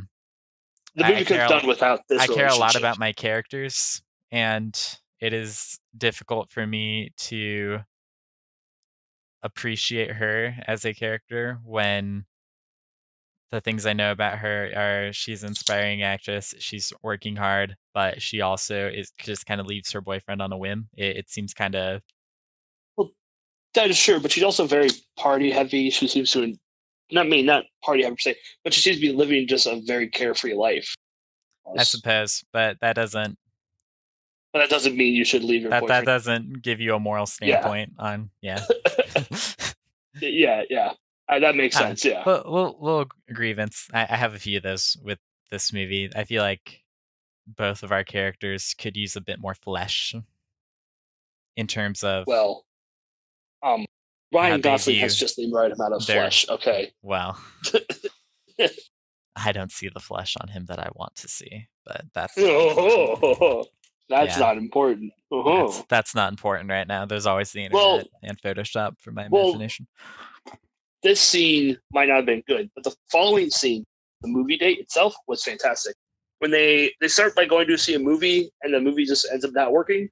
movie I could care have done without I this care a lot relationship. about my characters, and it is difficult for me to appreciate her as a character when the things I know about her are she's an inspiring actress, she's working hard, but she also is just kind of leaves her boyfriend on a whim. It seems kind of, Well, that is sure, but she's also very party heavy. She seems to not me, not party heavy per se, but she seems to be living just a very carefree life. I suppose, but But that doesn't mean you should leave your that boyfriend. doesn't give you a moral Yeah, standpoint on, yeah. yeah, yeah. That makes I don't know. sense. Yeah. Little grievance. I have a few of those with this movie. I feel like both of our characters could use a bit more flesh in terms of Well, um, how Ryan they Gosling has view just the right amount of their, flesh. Okay. well, I don't see the flesh on him that I want to see, but that's not important. That's Yeah, not important. that's not important right now. There's always the internet Well, and Photoshop for my well, imagination. this scene might not have been good, but the following scene, the movie date itself, was fantastic. When they start by going to see a movie and the movie just ends up not working,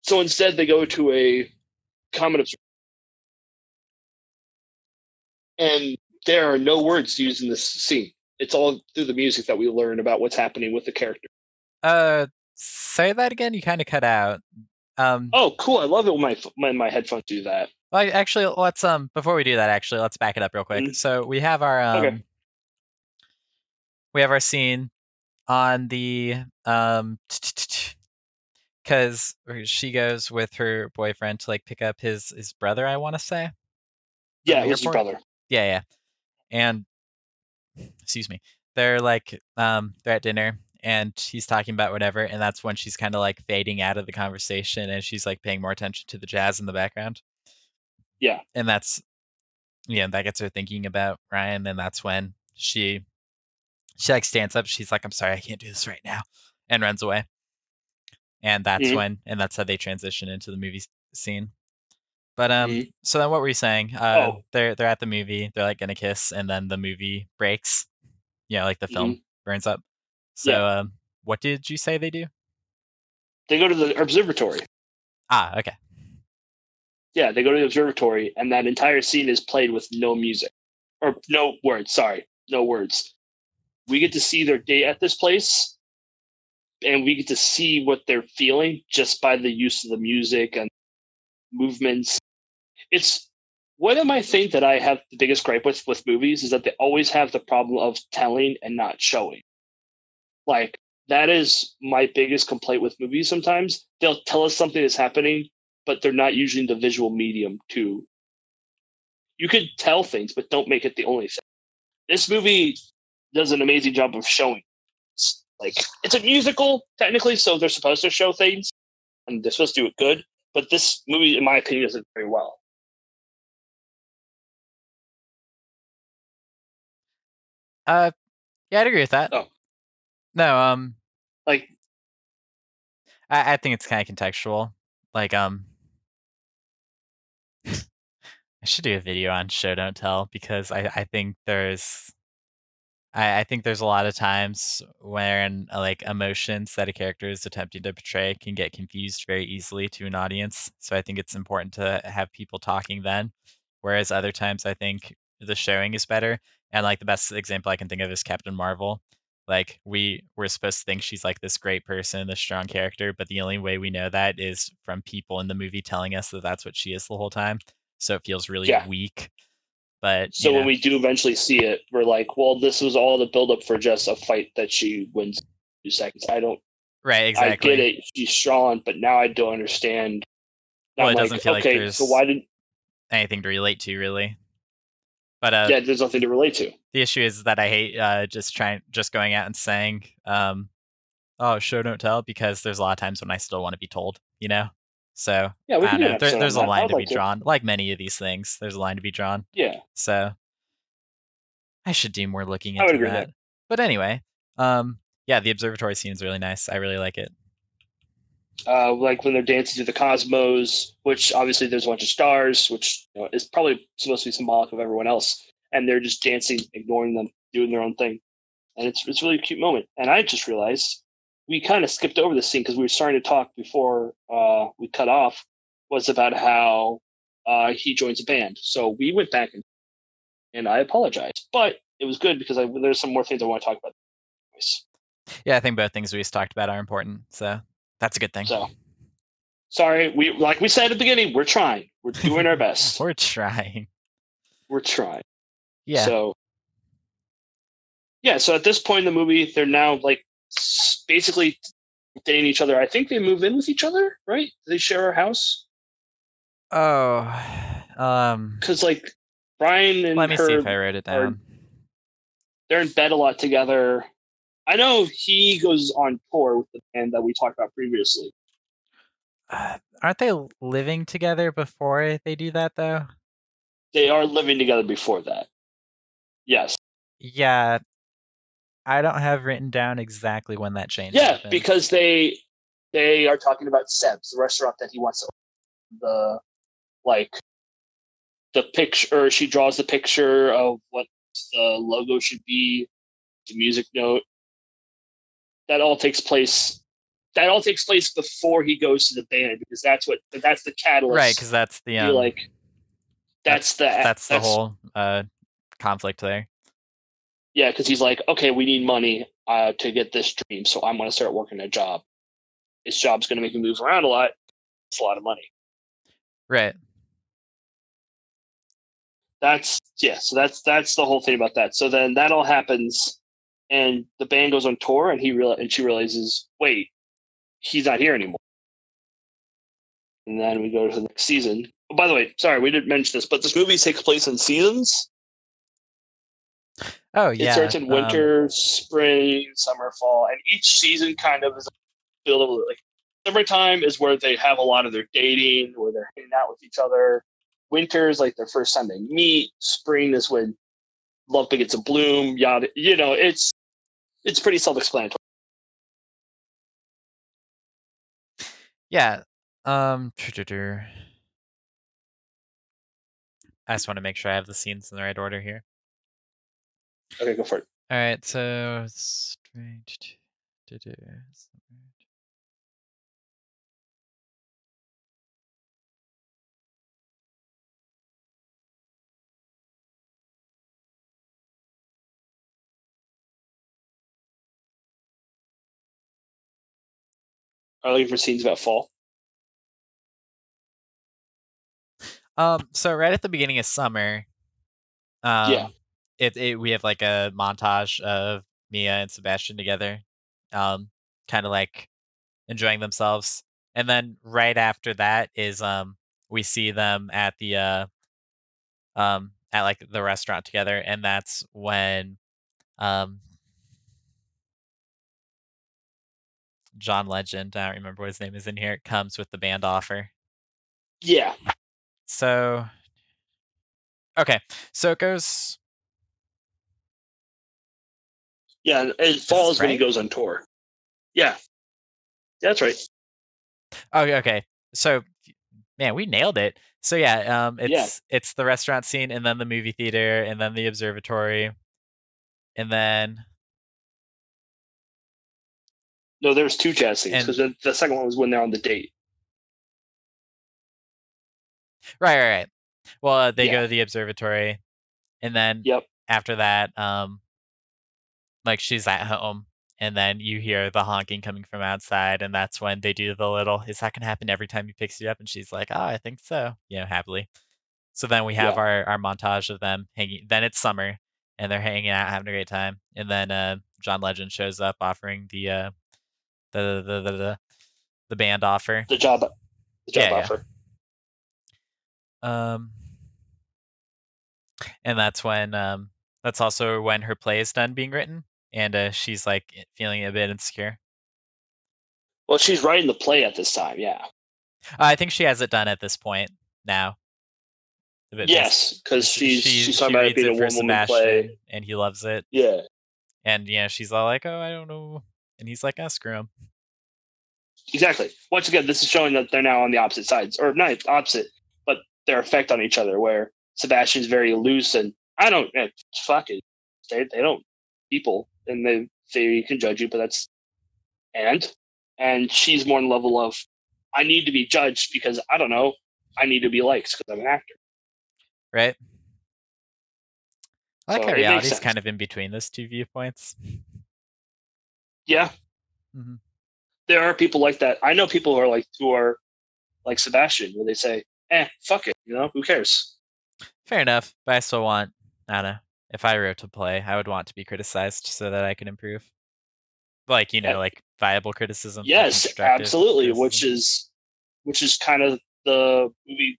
so instead they go to a common and there are no words used in this scene. It's all through the music that we learn about what's happening with the character. Say that again. You kind of cut out. Um, Oh, cool! I love it when my headphones do that. well, actually, let's before we do that, actually, let's back it up real quick. Mm, So okay. we have our scene on the because she goes with her boyfriend to like pick up his brother, I want to say, from Yeah, the it was his airport. brother. Yeah, yeah. And excuse me, they're like they're at dinner and he's talking about whatever, and that's when she's kind of like fading out of the conversation and she's like paying more attention to the jazz in the background, Yeah. and that's, yeah, that gets her thinking about Ryan, and that's when she like stands up, she's like, I'm sorry, I can't do this right now, and runs away. and that's how they transition into the movie scene. But Mm-hmm. so then what were you saying? Oh. They're at the movie, they're like gonna kiss, and then the movie breaks. Like the film Mm-hmm. burns up. Yeah. So what did you say they do? They go to the observatory. Okay. Yeah, they go to the observatory, and that entire scene is played with no music or no words. Sorry, no words. We get to see their date at this place, and we get to see what they're feeling just by the use of the music and movements. It's one of my things that I have the biggest gripe with movies is that they always have the problem of telling and not showing. Like that is my biggest complaint with movies. Sometimes they'll tell us something is happening, but they're not using the visual medium to. You could tell things, but don't make it the only thing. This movie does an amazing job of showing. Like it's a musical technically, so they're supposed to show things and they're supposed to do it good. But this movie, in my opinion, does it very well. Yeah, I'd agree with that. Oh, No, like I think it's kind of contextual. Like, I should do a video on show don't tell because I think I think there's a lot of times when like emotions that a character is attempting to portray can get confused very easily to an audience. So I think it's important to have people talking then, whereas other times I think the showing is better. And like the best example I can think of is Captain Marvel. Like we're supposed to think she's like this great person, this strong character, but the only way we know that is from people in the movie telling us that that's what she is the whole time. So it feels really yeah. weak. But So when we do eventually see it, we're like, well, this was all the buildup for just a fight that she wins in 2 seconds. right, I get exactly. it. She's strong, but now I don't understand. Now Well, I'm it like, doesn't feel like okay, so there's why did? anything to relate to really. But Yeah, there's nothing to relate to. the issue is that I hate just going out and saying, "Oh, show don't tell," because there's a lot of times when I still want to be told, you know. So Yeah, we I could don't do an know. episode on There's a that. I line would to be like to. drawn. Like many of these things, there's a line to be drawn. Yeah, So I should do more looking I would into agree there. that. But anyway, yeah, the observatory scene is really nice. I really like it. Like when they're dancing through the cosmos, which obviously there's a bunch of stars, which is probably supposed to be symbolic of everyone else, and they're just dancing, ignoring them, doing their own thing, and it's really a cute moment. And I just realized we kind of skipped over this scene because we were starting to talk before we cut off was about how he joins a band. So we went back and I apologize, but it was good because there's some more things I want to talk about. Yeah, I think both things we just talked about are important. So that's a good thing. So sorry, we like we said at the beginning, we're trying, we're doing our best, We're trying. we're trying. Yeah. So yeah, so at this point in the movie, they're now like basically dating each other. I think they move in with each other, right? They share a house Oh, because like Brian let and me see her if I wrote it are down. they're in bed a lot together. I know he goes on tour with the band that we talked about previously. Aren't they living together before they do that though? They are living together before that. Yes. Yeah, I don't have written down exactly when that change Yeah, happens. because they are talking about Seb's, the restaurant that he wants to open. The like the picture, or she draws the picture of what the logo should be, the music note. That all takes place. That all takes place before he goes to the band because that's the Right, catalyst. because that's the Be like that's the that's whole conflict there. yeah, because he's like, okay, we need money to get this dream, so I'm going to start working a job. This job's going to make me move around a lot. It's a lot of money. Right. That's yeah. So that's the whole thing about that. So then that all happens, and the band goes on tour, and she realizes, wait, he's not here anymore. And then we go to the next season. Oh, by the way, sorry, we didn't mention this, but this movie takes place in seasons. Oh It yeah. starts in winter, spring, summer, fall, and each season kind of is feel like summertime is where they have a lot of their dating, where they're hanging out with each other. Winter is like their first time they meet. Spring is when love begins to bloom. Yada, it's pretty self-explanatory. Yeah. I just want to make sure I have the scenes in the right order here. Okay, go for it. All right, so strange. Are you looking for scenes about fall? So right at the beginning of summer, Yeah. we have like a montage of Mia and Sebastian together, kind of like enjoying themselves. And then right after that is we see them at like the restaurant together, and that's when um John Legend, I don't remember what his name is in here, comes with the band offer. Yeah. So okay, so it goes. Yeah. And Is fall this is when he right? goes on tour. Yeah. That's right. Oh, okay. So man, we nailed it. So yeah, Yeah. it's the restaurant scene, and then the movie theater, and then the observatory, and then No, there's two jazz scenes because and the second one was when they're on the date. right. Well, they go Yeah. to the observatory, and then Yep. after that, like she's at home, and then you hear the honking coming from outside, and that's when they do the little, is that gonna happen every time he picks you up? And she's like, oh, I think so, happily. So then we have Yeah. our montage of them hanging. Then it's summer, and they're hanging out, having a great time. And then John Legend shows up, offering the the the the, the band offer. The job. The job Yeah, offer. yeah. And that's also when her play is done being written, and she's like feeling a bit insecure. Well, she's writing the play at this time. Yeah. I think she has it done at this point now. A bit based. Yes, because she's talking She about it reads being it a for one woman play. Sebastian, and he loves it. Yeah. And she's all like, "Oh, I don't know," and he's like, "Ah, screw him." Exactly. Once again, this is showing that they're now on the opposite sides, or not opposite, but their effect on each other. Where Sebastian's very loose and I don't fuck it. They don't people and they can judge you, but that's and and she's more on the level of I need to be judged because I don't know. I need to be liked because I'm an actor. Right? I like So how it makes reality's sense. kind of in between those two viewpoints. Yeah, Hmm. there are people like that. I know people who are like Sebastian, where they say, fuck it, who cares? Fair enough, but I still want, I don't know, if I wrote to play, I would want to be criticized so that I can improve. Like, Uh, like viable criticism and yes, constructive absolutely. Which criticism. is kind of the movie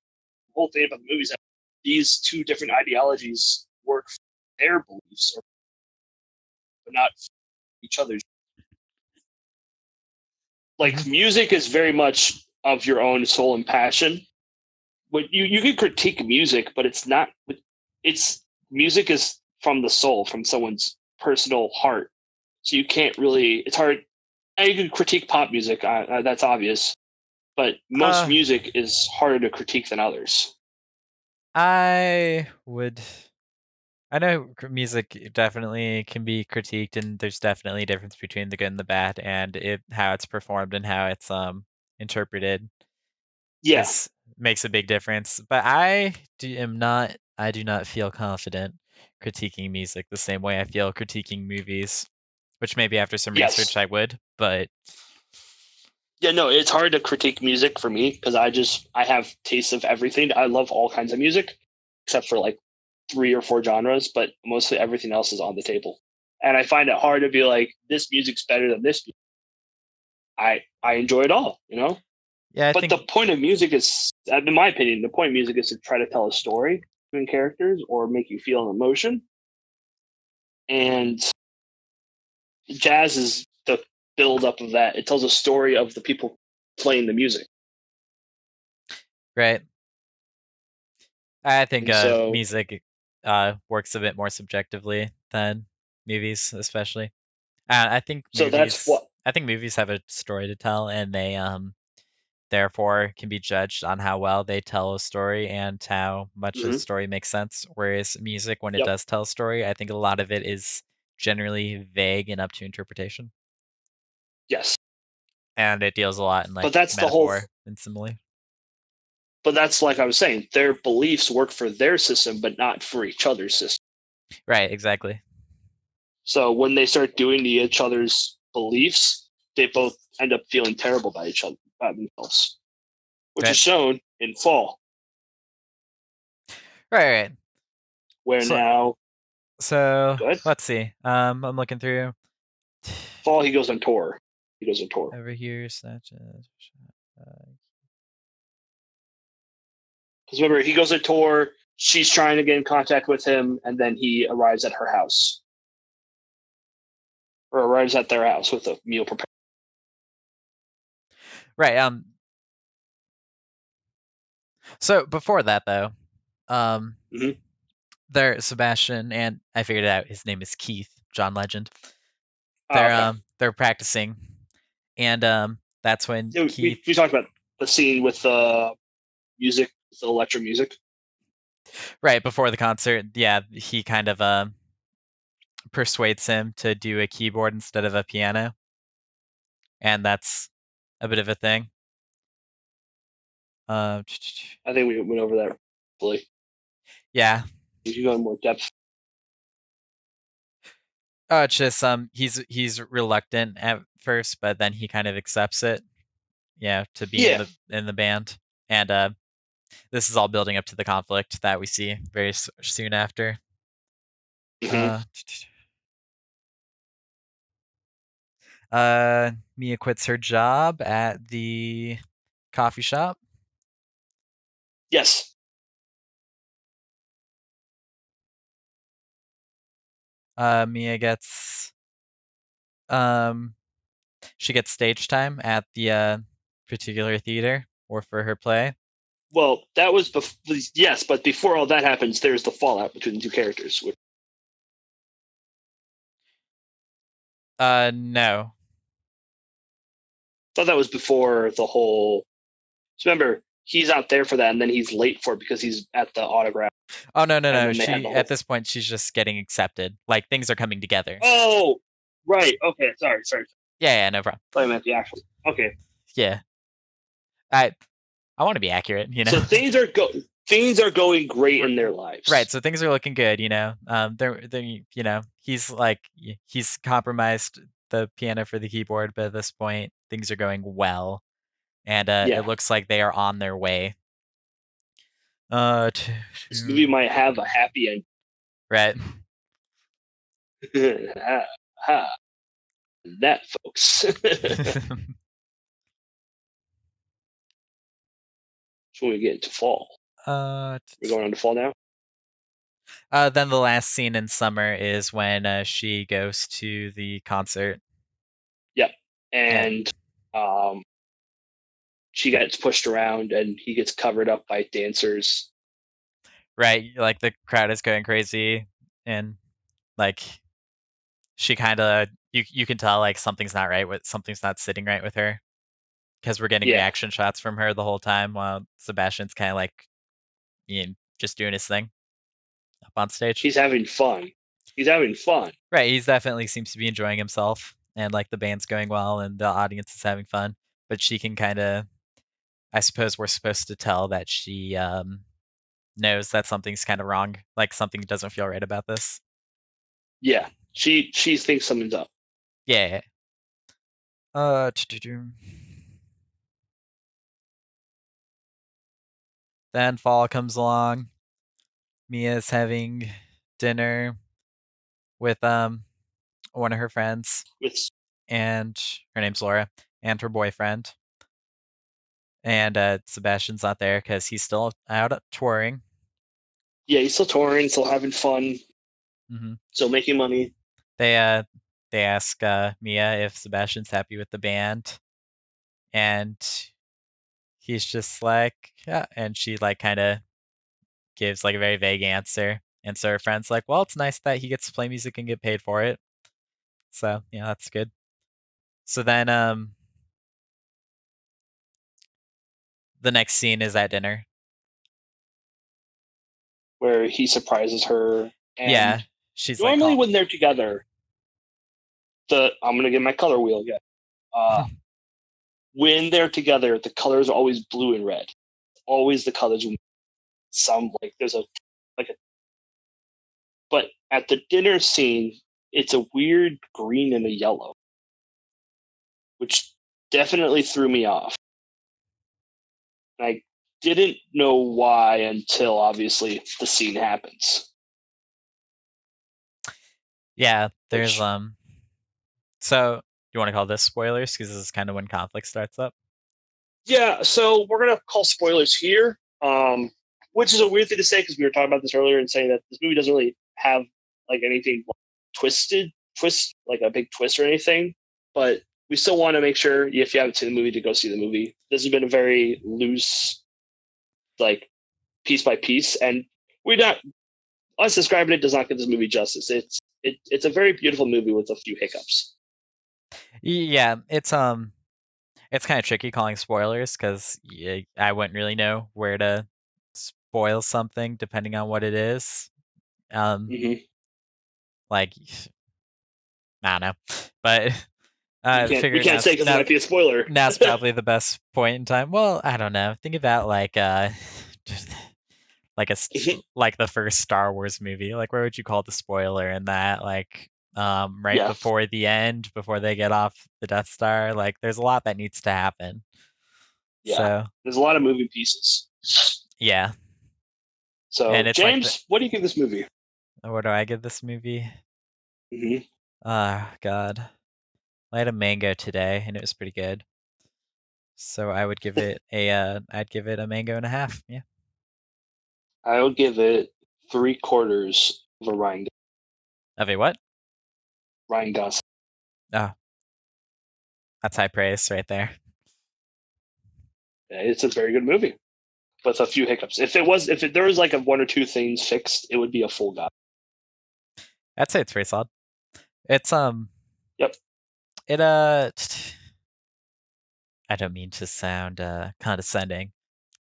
whole thing about the movies. That these two different ideologies work for their beliefs, but not for each other's. Hmm. Like music is very much of your own soul and passion. But you can critique music, but it's not. It's music is from the soul, from someone's personal heart. So you can't really. It's hard. And you can critique pop music. That's obvious. But most Uh, music is harder to critique than others. I would. I know music definitely can be critiqued, and there's definitely a difference between the good and the bad, and how it's performed and how it's interpreted Yeah. is makes a big difference. But I do not feel confident critiquing music the same way I feel critiquing movies, which maybe after some research Yes. I would, but Yeah. No, it's hard to critique music for me because I have tastes of everything. I love all kinds of music, except for like 3 or 4 genres, but mostly everything else is on the table. And I find it hard to be like, this music's better than this. I enjoy it all. yeah, I But think the point of music is, in my opinion, the point of music is to try to tell a story between characters or make you feel an emotion. And jazz is the build up of that. It tells a story of the people playing the music. right. I think And so, music works a bit more subjectively than movies, especially. so that's what, I think movies have a story to tell, and therefore can be judged on how well they tell a story and how much a Hmm. story makes sense. Whereas music, when it Yep. does tell a story, I think a lot of it is generally vague and up to interpretation. Yes. And it deals a lot in But like that's the whole. metaphor and simile. But that's like I was saying. Their beliefs work for their system, but not for each other's system. Right, exactly. So when they start doing to each other's beliefs, they both end up feeling terrible by each other, by themselves, which is Right. shown in Fall, Right, right. where So now, so good. let's see. I'm looking through Fall, he goes on tour. He goes on tour. over here, such as Because remember, he goes on tour. She's trying to get in contact with him, and then he arrives at her house, or arrives at their house with a meal prepared. right. So before that though, um, Mm-hmm. there Sebastian and I figured it out. His name is Keith, John Legend. Oh, okay. They're practicing, and that's when Yeah, Keith. we talked about the scene with the music, with the electro music. Right before the concert, yeah, he kind of persuades him to do a keyboard instead of a piano, and that's a bit of a thing. Uh, I think we went over that. Fully. yeah. You can go in more depth. It's just he's reluctant at first, but then he kind of accepts it. Yeah, to be Yeah. in the band, and this is all building up to the conflict that we see very soon after. Mm-hmm. Uh, Mia quits her job at the coffee shop. Yes. Mia gets um she gets stage time at the particular theater or for her play. Well, that was yes, but before all that happens, there's the fallout between the two characters. I No. thought that was before the whole. So remember, he's out there for that, and then he's late for it because he's at the autograph, Oh no no and no. then they have the She whole. at this point she's just getting accepted. Like things are coming together. Oh, right. Okay. Sorry. Yeah, yeah, no problem. I meant the actual. Okay. Yeah. I I want to be accurate, you know. So things are going great in their Right, lives. so things are looking good, you know. They're you know, he's like he's compromised the piano for the keyboard, but at this point things are going well, and it Yeah, looks like they are on their way. Uh, to, this movie might have a happy right. ending. ha, that, folks. So we get into fall. uh, We're going on to fall now. then the last scene in summer is when she goes to the concert, Yep. and And um, she gets pushed around, and he gets covered up by dancers. right, like the crowd is going crazy, and like she kind of you can tell like something's not right with something's not sitting right with her because we're getting Yeah, reaction shots from her the whole time while Sebastian's kind of like just doing his thing up on stage. he's having fun. He's having fun. Right, he's definitely seems to be enjoying himself and like the band's going well and the audience is having fun. But she can kind of, I suppose we're supposed to tell that she knows that something's kind of wrong, like something doesn't feel right about this. Yeah, she thinks something's up. Yeah. Uh, then fall comes along. Mia's having dinner with one of her friends, It's and her name's Laura, and her boyfriend. And Sebastian's not there because he's still out touring. yeah, he's still touring, still having fun, Hmm. still making money. They they ask Mia if Sebastian's happy with the band, and he's just like, yeah, and she like kind of gives like a very vague answer. And so her friend's like, well, it's nice that he gets to play music and get paid for it. So yeah, that's good. So then The next scene is at dinner. where he surprises her. And Yeah, she's like, normally call. when they're together, I'm gonna get my color wheel again. When they're together, the colors are always blue and red. Always the colors. Some like there's a like a, but at the dinner scene, it's a weird green and a yellow, which definitely threw me off. I didn't know why until obviously the scene happens. Yeah, there's Which So you want to call this spoilers because this is kind of when conflict starts up. yeah, so we're gonna call spoilers here, which is a weird thing to say because we were talking about this earlier and saying that this movie doesn't really have like anything twist like a big twist or anything, but we still want to make sure if you haven't seen the movie to go see the movie. This has been a very loose, like piece by piece, and we're not us describing it does not give this movie justice. It's a very beautiful movie with a few hiccups. Yeah, it's kind of tricky calling spoilers because I wouldn't really know where to spoil something depending on what it is. Um, Mm-hmm. like I don't know, but We figured can't say because it might be a spoiler. now's probably the best point in time. Well, I don't know. Think about like just like like the first Star Wars movie. Like where would you call the spoiler in that? Like right Yeah, before the end, before they get off the Death Star. Like there's a lot that needs to happen. yeah. So There's a lot of moving pieces. yeah, and So, it's like James, what do you give this movie? what do I give this movie? Mm-hmm. Ah, God. I had a mango today and it was pretty good. So I would give it I'd give it a mango and a half. Yeah. I would give it 3/4 of a Of a what? Ryan Gosling. Oh, that's high praise right there. Yeah, it's a very good movie with a few hiccups. If there was like a one or two things fixed, it would be a full god. I'd say it's pretty solid. It's Yep. it I don't mean to sound condescending,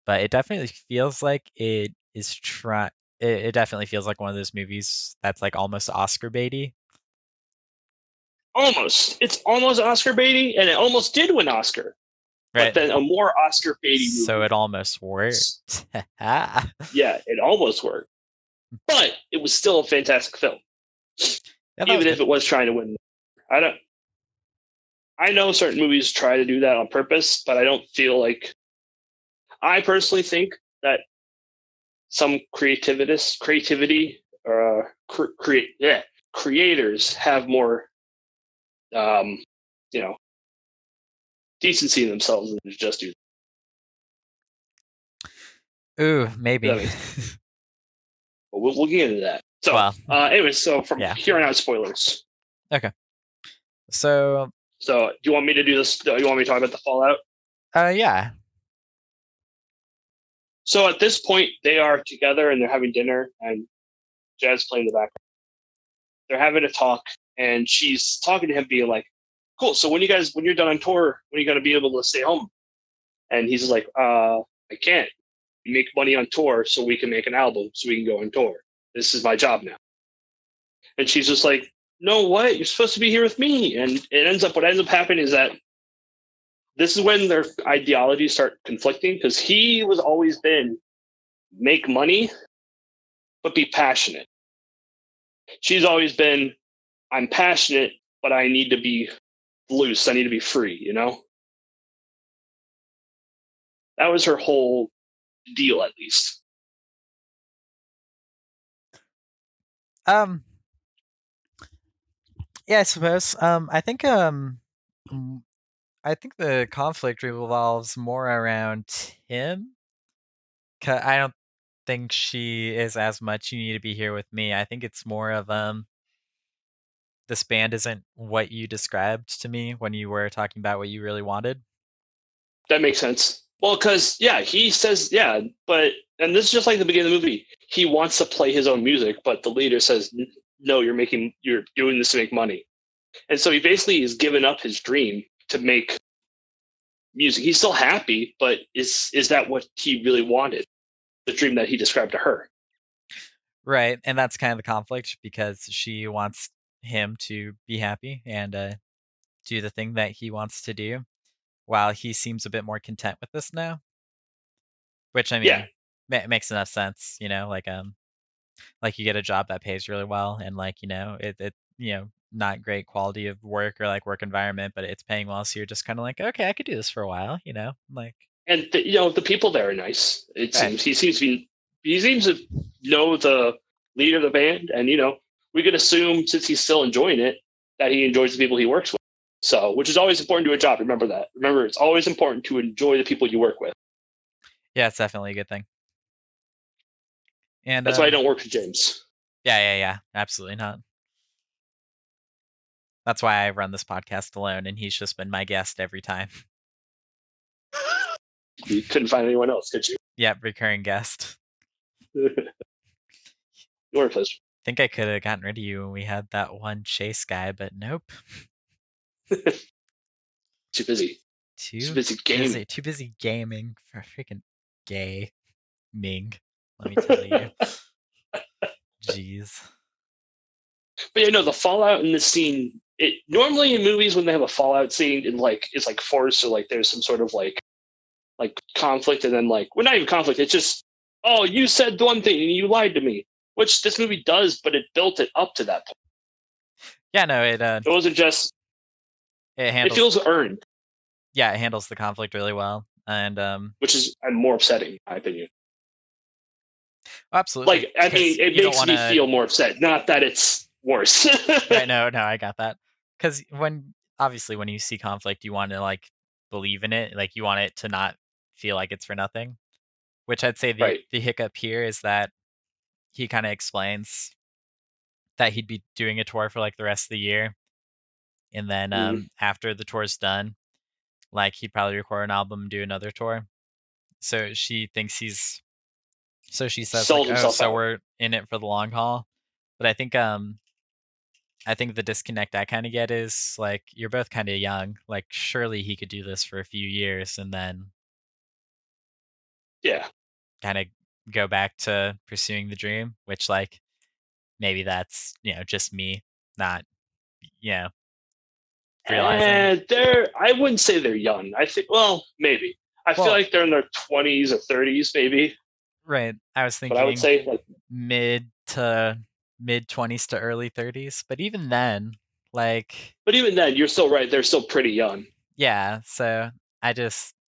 but it definitely feels like it is it definitely feels like one of those movies that's like almost Oscar baity. Almost. It's almost Oscar baity, and it almost did win Oscar. But Right. then a more Oscar baity So movie. it almost worked. Yeah, Yeah, it almost worked. But it was still a fantastic film. that was Even if good. it was trying to win. I don't I know certain movies try to do that on purpose, but I don't feel like I personally think that some creativity creators have more um, you know decency in themselves than to just do Ooh, maybe. that. Makes sense. But we'll get into that. So, Well, anyways, so from yeah. here on out, spoilers. Okay. So, So, do you want me to do this? Do you want me to talk about the fallout? yeah. So, at this point, they are together and they're having dinner, and Jazz playing in the background. They're having a talk, and she's talking to him, being like, "Cool. So, when you're done on tour, when are you gonna be able to stay home?" And he's like, "I can't. We make money on tour, so we can make an album, so we can go on tour. This is my job now." And she's just like, "No, what? You're supposed to be here with me." And what ends up happening is that this is when their ideologies start conflicting because he was always been make money but be passionate. She's always been I'm passionate but I need to be loose. I need to be free. That was her whole deal, at least. Um, yeah, I suppose. Mm, I think the conflict revolves more around him. I don't think she is as much you need to be here with me. I think it's more of this band isn't what you described to me when you were talking about what you really wanted. That makes sense. Well, because he says but and this is just like the beginning of the movie. He wants to play his own music, but the leader says, "No, you're doing this to make money." And so he basically has given up his dream to make music. He's still happy, but is that what he really wanted? The dream that he described to her. Right, and that's kind of the conflict because she wants him to be happy and do the thing that he wants to do, while he seems a bit more content with this now. Which I Yeah, mean, makes enough sense, like you get a job that pays really well, and like it not great quality of work or like work environment, but it's paying well, so you're just kind of like, okay, I could do this for a while, like and the people there are nice. It right. seems he seems to know the leader of the band, and we could assume since he's still enjoying it that he enjoys the people he works with. So, which is always important to a job. Remember that. Remember, it's always important to enjoy the people you work with. Yeah, it's definitely a good thing. And That's why I don't work with James. yeah, absolutely not. That's why I run this podcast alone, and he's just been my guest every time. You couldn't find anyone else, could you? Yeah, recurring guest. Your pleasure. Think I could have gotten rid of you when we had that one chase guy, but nope. Too busy. Too Too busy gaming. too busy gaming for freaking gay Ming. Let me tell you. Jeez. But the fallout in this scene. It normally in movies when they have a fallout scene, it's like forced or like there's some sort of like conflict, and then like well, not even conflict. It's just you said one thing and you lied to me, which this movie does, but it built it up to that point. Yeah, no, It wasn't just. it It handles feels earned, yeah, it handles the conflict really well. And which is more upsetting, in my opinion. absolutely, Like, I mean, because it you don't makes want me to. feel more upset. Not that it's worse. Right? No, no, I got that. Because obviously when you see conflict, you want to like believe in it, like you want it to not feel like it's for nothing. Which I'd say the Right. the hiccup here is that he kind of explains that he'd be doing a tour for like the rest of the year, and then Mm. after the tour's done, like he'd probably record an album and do another tour. So she thinks so she says like, Sold oh, himself so out. we're in it for the long haul. But I think the disconnect I kind of get is like you're both kind of young. Like surely he could do this for a few years and then Yeah. kind of go back to pursuing the dream, which like maybe that's, just me not, you know, realizing. And I wouldn't say they're young. I think, well, maybe. I feel Well, like they're in their 20s or 30s, maybe. right. I was But I would thinking say, like, mid to mid 20s to early 30s, but even then, like but even then, you're still right. They're still pretty young. yeah, so I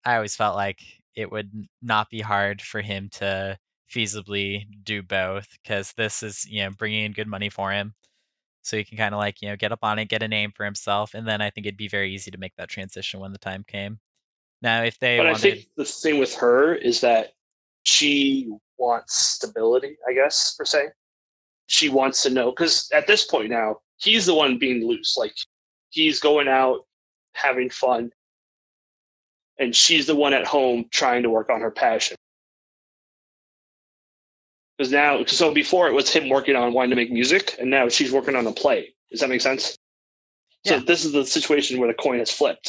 always felt like it would not be hard for him to feasibly do both because this is, bringing in good money for him. So he can kind of like, get up on it, get a name for himself, and then I think it'd be very easy to make that transition when the time came. Now, if they But I think wanted, the thing with her is that she wants stability, I guess, per se. She wants to know, because at this point now, he's the one being loose. Like, he's going out, having fun, and she's the one at home trying to work on her passion. Because now, so before it was him working on wanting to make music, and now she's working on a play. Does that make sense? So yeah, this is the situation where the coin has flipped.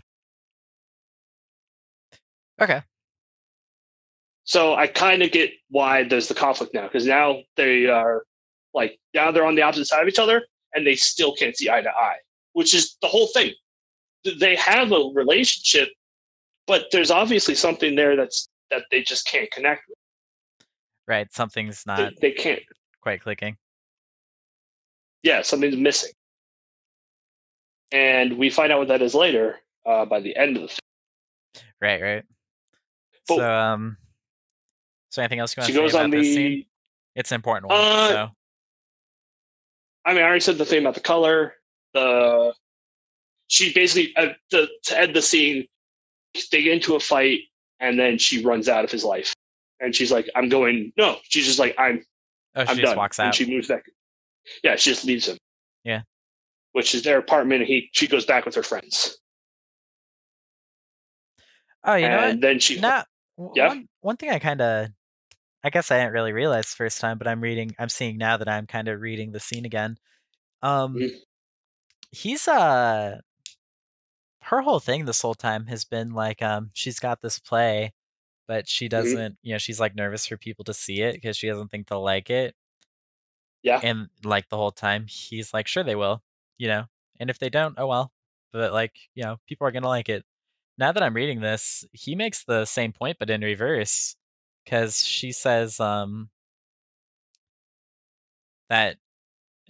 okay, So I kind of get why there's the conflict now, because now they are now they're on the opposite side of each other, and they still can't see eye to eye, which is the whole thing. They have a relationship, but there's obviously something there that they just can't connect with. right, something's not They can't. quite clicking. Yeah, something's missing, and we find out what that is later by the end of the film. Right, right. But So, so anything else you want she to say goes on about this scene? the. It's an important one. Uh, So, I mean, I already said the thing about the color. The she basically to end the scene, they get into a fight, and then she runs out of his life, and she's like, "I'm going." No, she's just like, oh, I'm she just done," walks and out. she moves back. Yeah, she just leaves him, Yeah. which is their apartment, and she goes back with her friends, Oh, you know what? and then she. Not Yeah. one thing I guess I didn't really realize the first time, but I'm seeing now that I'm kind of reading the scene again. Um, Mhm. he's her whole thing this whole time has been like, she's got this play, but she doesn't, she's like nervous for people to see it because she doesn't think they'll like it. Yeah. And like the whole time, he's like, sure they will, and if they don't, oh well. But like, people are gonna like it. Now that I'm reading this, he makes the same point, but in reverse, because she says that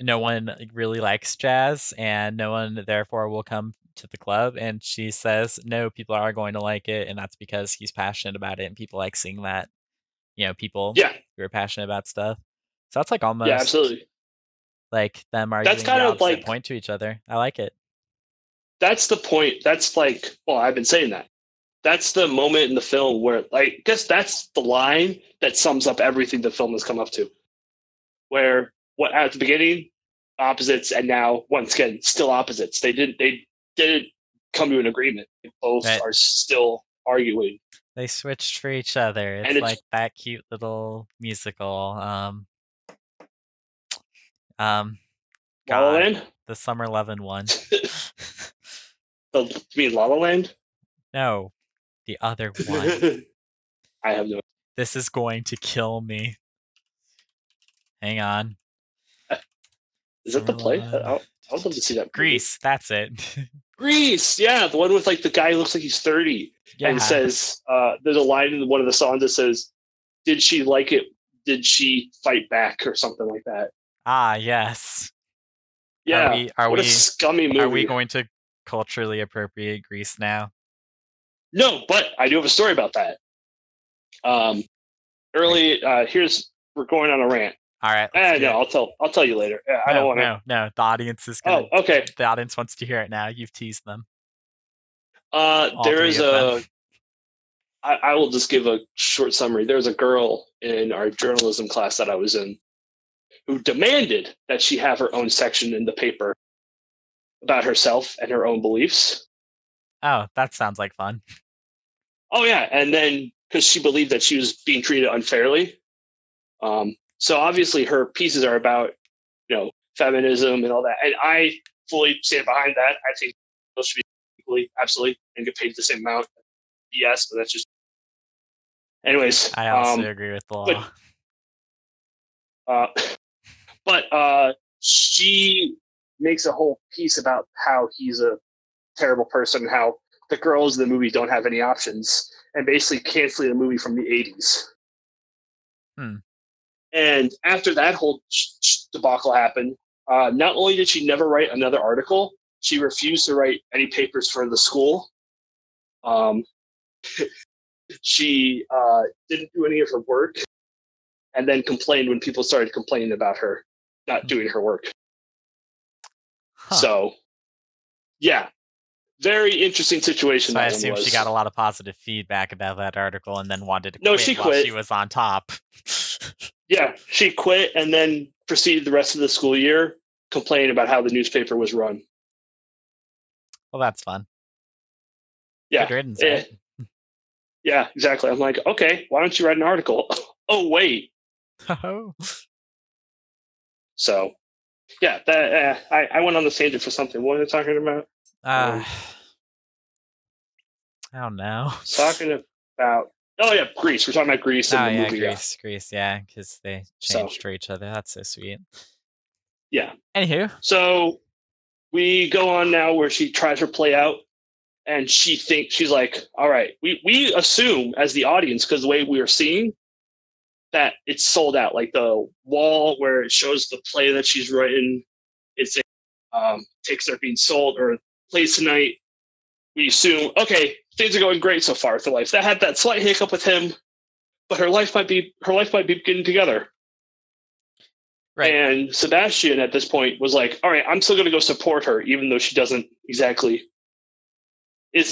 no one really likes jazz and no one therefore will come to the club, and she says no, people are going to like it, and that's because he's passionate about it and people like seeing that, people Yeah. who are passionate about stuff. So that's like Yeah, almost absolutely. like them That's arguing the kind of opposite like, point to each other. I like it. that's the point. That's like, well, I've been saying that. That's the moment in the film where, like, I guess that's the line that sums up everything the film has come up to. Where what at the beginning, opposites, and now once again still opposites. They didn't come to an agreement. They both That are still arguing, they switched for each other. and It's like it's that cute little musical. Um, La La God, Land. the Summer Lovin' one. You mean La La Land? No, the other one. I have no. This is going to kill me. Hang on. Is that the Summer play? Lovin'. I would love to see that movie. Grease, that's it. Grease, yeah, the one with like the guy who looks like he's 30 and Yeah. says, there's a line in one of the songs that says, "Did she like it? Did she fight back?" or something like that. Ah, yes. Are Yeah, we are what a we scummy are we movie. going to culturally appropriate Grease now? No, but I do have a story about that. Um, Great. here's we're going on a rant. All right, let's do No, it. I'll tell you later. I don't No, want to. no, no. The audience is gonna. Oh, okay. The audience wants to hear it now. You've teased them, all There three is of them. a. I will just give a short summary. There was a girl in our journalism class that I was in who demanded that she have her own section in the paper about herself and her own beliefs. Oh, that sounds like fun. Oh yeah, and then because she believed that she was being treated unfairly. So obviously her pieces are about feminism and all that, and I fully stand behind that. I think those should be equally, absolutely, and get paid the same amount. Yes, but that's just anyways. I also agree with the But law. uh, she makes a whole piece about how he's a terrible person, how the girls in the movie don't have any options, and basically canceling the movie from the 80s. Hmm. And after that whole debacle happened, not only did she never write another article, she refused to write any papers for the school. Um, she didn't do any of her work, and then complained when people started complaining about her not doing her work. Huh. So, yeah, very interesting situation So I that one assume she was. got a lot of positive feedback about that article and then wanted to No, quit she while quit. she was on top. Yeah, she quit and then proceeded the rest of the school year complaining about how the newspaper was run. Well, that's fun. Yeah. Good riddance, right? Yeah, exactly. I'm like, okay, why don't you write an article? Oh, wait. So, yeah, that I went on the tangent for something. What are they talking about? I don't know. Talking about, oh yeah, Grease. We're talking about Grease in Oh the yeah, movie. Grease, yeah, because they So, changed for each other. That's so sweet. yeah. Anywho, So we go on now where she tries her play out, and she's like, all right, we assume as the audience, because the way we are seeing that it's sold out. Like the wall where it shows the play that she's written, it's tickets are being sold or plays tonight. We assume, okay, things are going great so far with her life. That had that slight hiccup with him, but her life might be getting together. right. And Sebastian at this point was like, all right, I'm still going to go support her, even though she doesn't exactly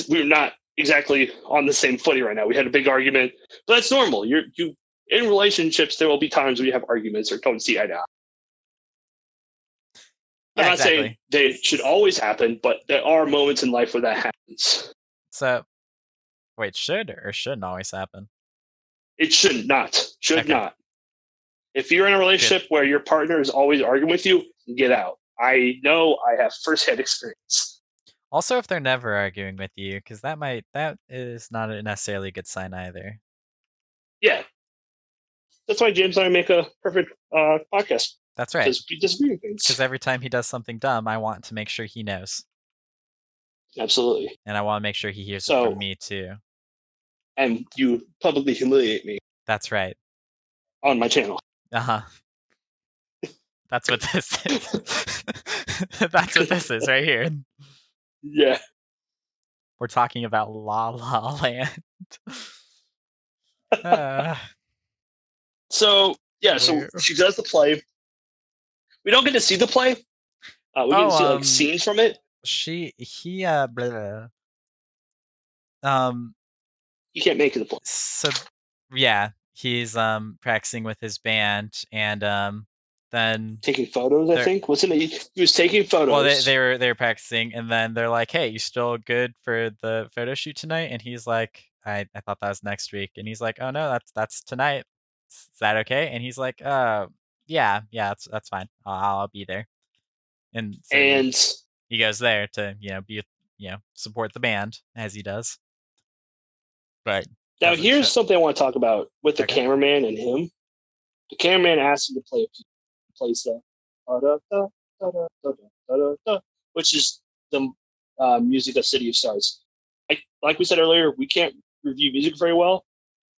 we're not exactly on the same footing right now. We had a big argument, but that's normal. You in relationships, there will be times when you have arguments or don't see eye to eye. I'm Yeah, not saying exactly. they should always happen, but there are moments in life where that happens. So, wait, should or shouldn't always happen? It should not. Should Okay, not. If you're in a good. relationship where your partner is always arguing with you, get out. I know I have firsthand experience. Also, if they're never arguing with you, because that is not necessarily a good sign either. Yeah, that's why James and I make a perfect podcast That's right. because we disagree with Because things. every time he does something dumb, I want to make sure he knows, Absolutely. and I want to make sure he hears it from So, me too. and you publicly humiliate me That's right. on my channel. Uh-huh. That's what this is. That's what this is right here. Yeah. We're talking about La La Land. uh, So yeah, so where? she does the play. We don't get to see the play. We get to Oh, see like scenes from it. blah, blah. Um, You can't make it the play. so yeah, he's practicing with his band, and then Taking photos, I they're think. Wasn't it? He was taking well, photos, they were practicing, and then they're like, "Hey, you still good for the photo shoot tonight?" And he's like, I thought that was next week." And he's like, "Oh no, that's tonight. Is that okay?" And he's like, yeah, that's fine. I'll be there." And so and he goes there to support the band as he does, but now doesn't show. here's something I want to talk about with the Okay. cameraman and him. The cameraman asked him to play plays the da, da, da, da, da, da, da, da, which is the music of City of Stars. Like we said earlier, we can't review music very well.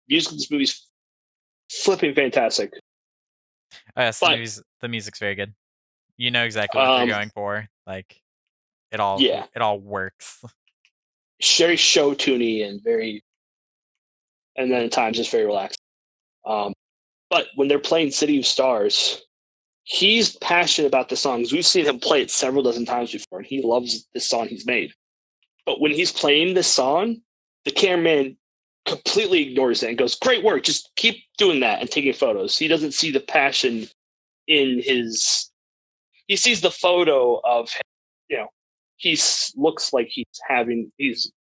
Music in this movie's flipping fantastic. Oh, yes, But the music's very good. You know exactly what they're um, going for. Like yeah, it all works. very show tuney and very, and then at times just very relaxed. Um, but when they're playing City of Stars, he's passionate about the songs. We've seen him play it several dozen times before, and he loves this song he's made. But when he's playing this song, the cameraman completely ignores it and goes, "Great work, just keep doing that and taking photos." He doesn't see the passion in his. He sees the photo of him, you know, he looks like he's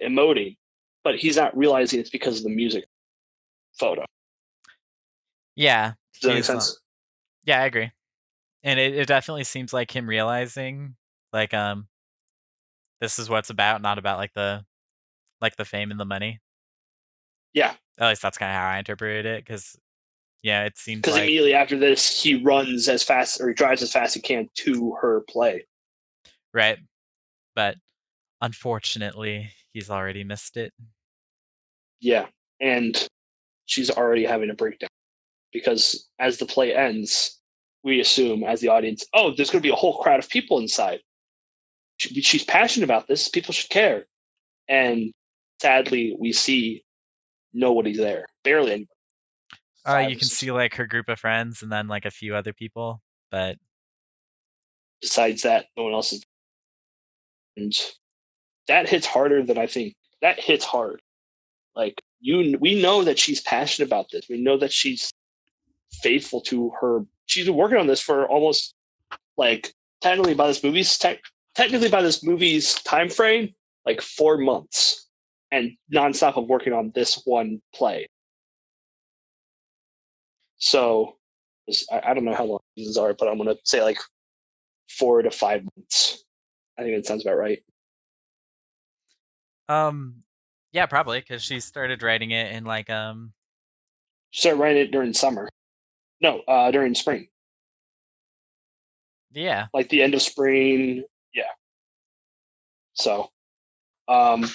emoting, but he's not realizing it's because of the music photo. Yeah, Does that make he's sense? yeah, I agree. And it definitely seems like him realizing like this is what it's about, not about like the fame and the money. Yeah, At least that's kind of how I interpreted it, because yeah, it seems because like immediately after this, he runs as fast or he drives as fast as he can to her play. right, but unfortunately, he's already missed it. Yeah, and she's already having a breakdown because as the play ends, we assume as the audience, oh, there's going to be a whole crowd of people inside. She's passionate about this. People should care. And sadly, we see nobody's there. Barely anybody. You Five or can six see people. like her group of friends and then like a few other people, but Besides that, no one else is. And that hits harder than I think. That hits hard. Like we know that she's passionate about this. We know that she's faithful to her. She's been working on this for almost like technically by this movie's time frame, like 4 months, and nonstop of working on this one play. So I don't know how long these are, but I'm gonna say like 4 to 5 months. I think that sounds about right. um, yeah, probably because she started writing it in like She started writing it during summer. No, during spring, yeah. like the end of spring. Yeah. So um,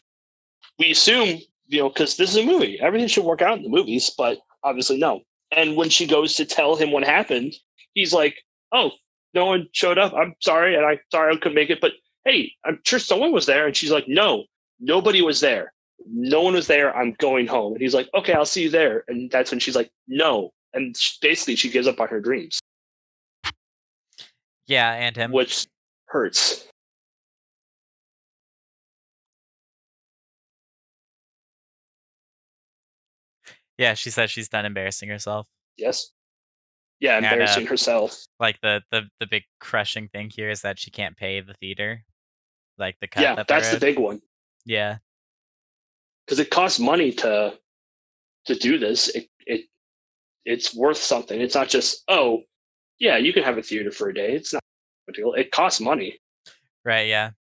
we assume, because this is a movie, everything should work out in the movies, but obviously no. And when she goes to tell him what happened, he's like, "Oh, no one showed up. I'm sorry, and I'm sorry I couldn't make it, but hey, I'm sure someone was there." And she's like, "No, nobody was there. No one was there. I'm going home." And he's like, "Okay, I'll see you there." And that's when she's like, "No," and basically she gives up on her dreams, Yeah, and him. which hurts. Yeah, she says she's done embarrassing herself. Yes. Yeah, And embarrassing herself. like the big crushing thing here is that she can't pay the theater, like the cut Yeah, that they that's the wrote. big one Yeah. because it costs money to do this. It's worth something. It's not just, oh, yeah, you can have a theater for a day. It's not a deal. It costs money. Right, yeah.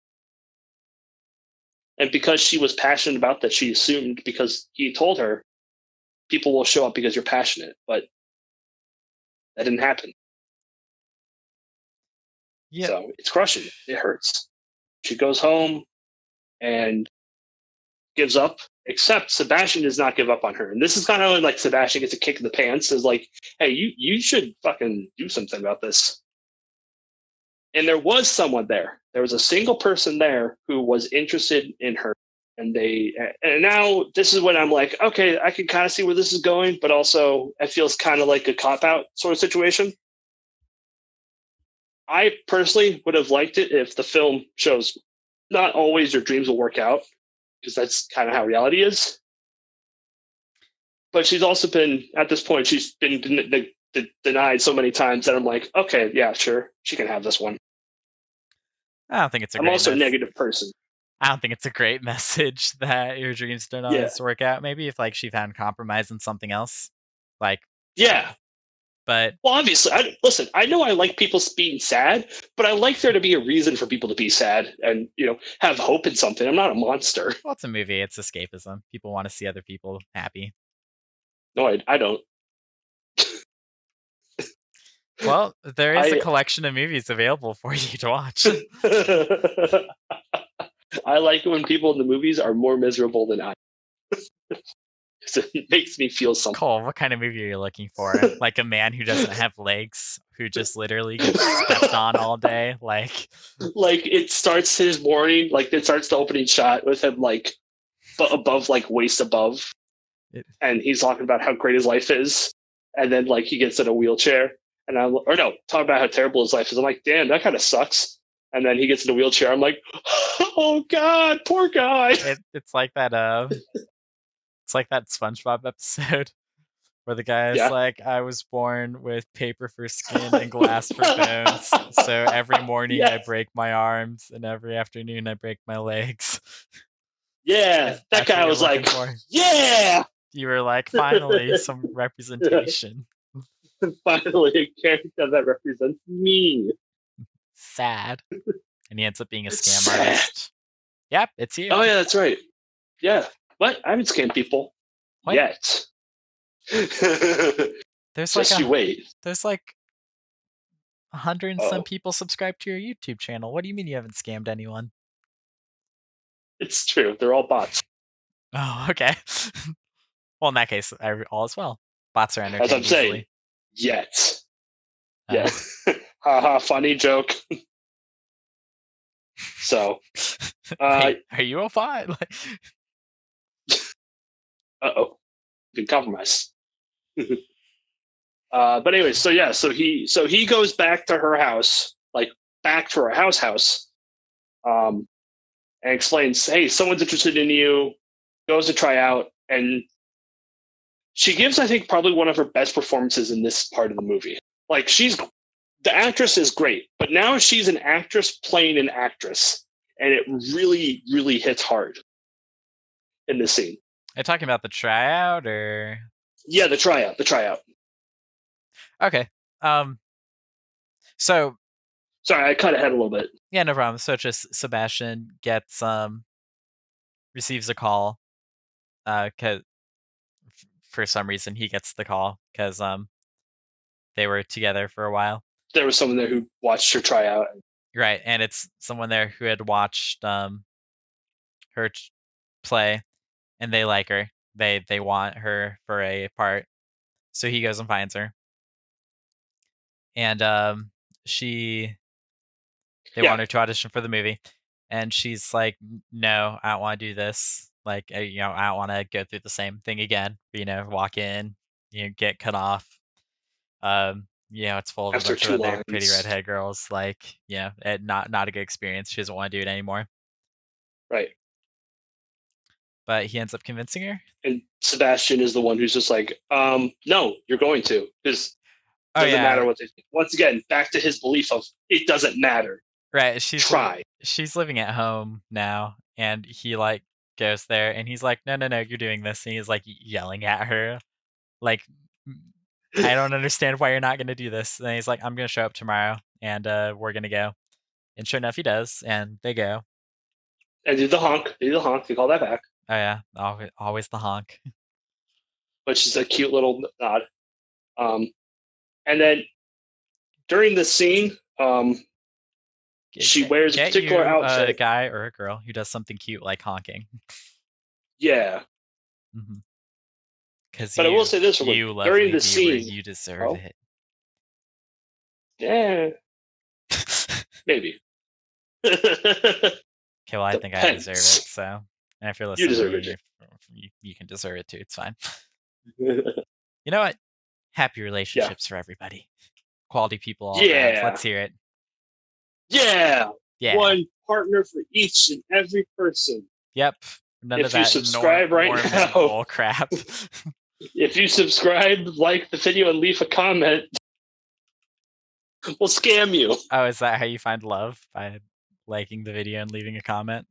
And because she was passionate about that, she assumed because he told her people will show up because you're passionate, but that didn't happen. Yep. So it's crushing. It hurts. She goes home and gives up, except Sebastian does not give up on her. And this is kind of like Sebastian gets a kick in the pants, is like, hey, you should fucking do something about this. And there was someone there. There was a single person there who was interested in her. And now this is when I'm like, okay, I can kind of see where this is going, but also it feels kind of like a cop out sort of situation. I personally would have liked it if the film shows not always your dreams will work out, because that's kind of how reality is. But she's also been, at this point, she's been denied so many times that I'm like, okay, yeah, sure, she can have this one. I don't think it's a I'm great also a mess. negative person. I don't think it's a great message that your dreams don't Yeah. always work out. Maybe if like she found compromise in something else, like Yeah. But well, obviously, listen. I know I like people being sad, but I like there to be a reason for people to be sad and have hope in something. I'm not a monster. Well, it's a movie. It's escapism. People want to see other people happy. No, I don't. Well, there is a I collection of movies available for you to watch. I like when people in the movies are more miserable than I. It makes me feel something. Cole, what kind of movie are you looking for? Like a man who doesn't have legs, who just literally gets stepped on all day? Like it starts his morning, it starts the opening shot with him above, waist above, and he's talking about how great his life is, and then he gets in a wheelchair, and talking about how terrible his life is. I'm like, damn, that kind of sucks. And then he gets in a wheelchair. I'm like, oh god, poor guy. It's like that. It's like that SpongeBob episode where the guy is Yeah. like, I was born with paper for skin and glass for bones. So every morning I break my arms, and every afternoon I break my legs. Yeah, that guy was like, for. Yeah. You were like, finally, some representation. Finally, a character that represents me. Sad. And he ends up being a scam artist. Yep, it's you. Oh yeah, that's right. Yeah. What? I haven't scammed people yet. There's just you wait. There's 100 and some people subscribe to your YouTube channel. What do you mean you haven't scammed anyone? It's true. They're all bots. Oh, okay. Well, in that case, all is well. Bots are entertained as I'm easily. saying. Yet. Yeah. Haha, funny joke. So. Are you a bot? Uh-oh. Good compromise. But anyway, so he goes back to her house, back to her house, and explains, hey, someone's interested in you, goes to try out, and she gives, I think, probably one of her best performances in this part of the movie. The actress is great, but now she's an actress playing an actress, and it really, really hits hard in this scene. Are you talking about the tryout, or? Yeah, the tryout. Okay. So. Sorry, I cut ahead a little bit. Yeah, no problem. So just Sebastian gets receives a call, cause for some reason he gets the call because they were together for a while. There was someone there who watched her try out. Right, and it's someone there who had watched her play, and they like her. They want her for a part, so he goes and finds her, and they want her to audition for the movie, and she's like, no, I don't want to do this. I don't want to go through the same thing again. Walk in, get cut off. It's full of After a bunch of other lines. pretty redhead girls. Not a good experience. She doesn't want to do it anymore. Right. But he ends up convincing her. And Sebastian is the one who's just like, no, you're going to, because it doesn't matter what they think. Once again, back to his belief of it doesn't matter. Right. She's living at home now, and he goes there, and he's like, no, you're doing this, and he's yelling at her, I don't understand why you're not going to do this. And he's like, I'm going to show up tomorrow, and we're going to go. And sure enough, he does, and they go. And do the honk. Do the honk. They call that back, Oh yeah, always the honk. which is a cute little nod. And then during the scene, she wears a Get particular you a outfit. guy or a girl who does something cute like honking. Yeah. Because But I will say this real quick. you During lovely the viewer, scene, you deserve oh, it. yeah, maybe. Okay, well, I think I deserve it. Depends. So, and if you're You listening to deserve me, it. you can deserve it too. It's fine. You know what? Happy Yeah. relationships for everybody. Quality people all around. Yeah. Let's hear it. Yeah. Yeah. One partner for each and every person. Yep. None of If you that subscribe right Mormon now, bull crap. if you subscribe, like the video, and leave a comment, we'll scam you. Oh, is that how you find love? By liking the video and leaving a comment?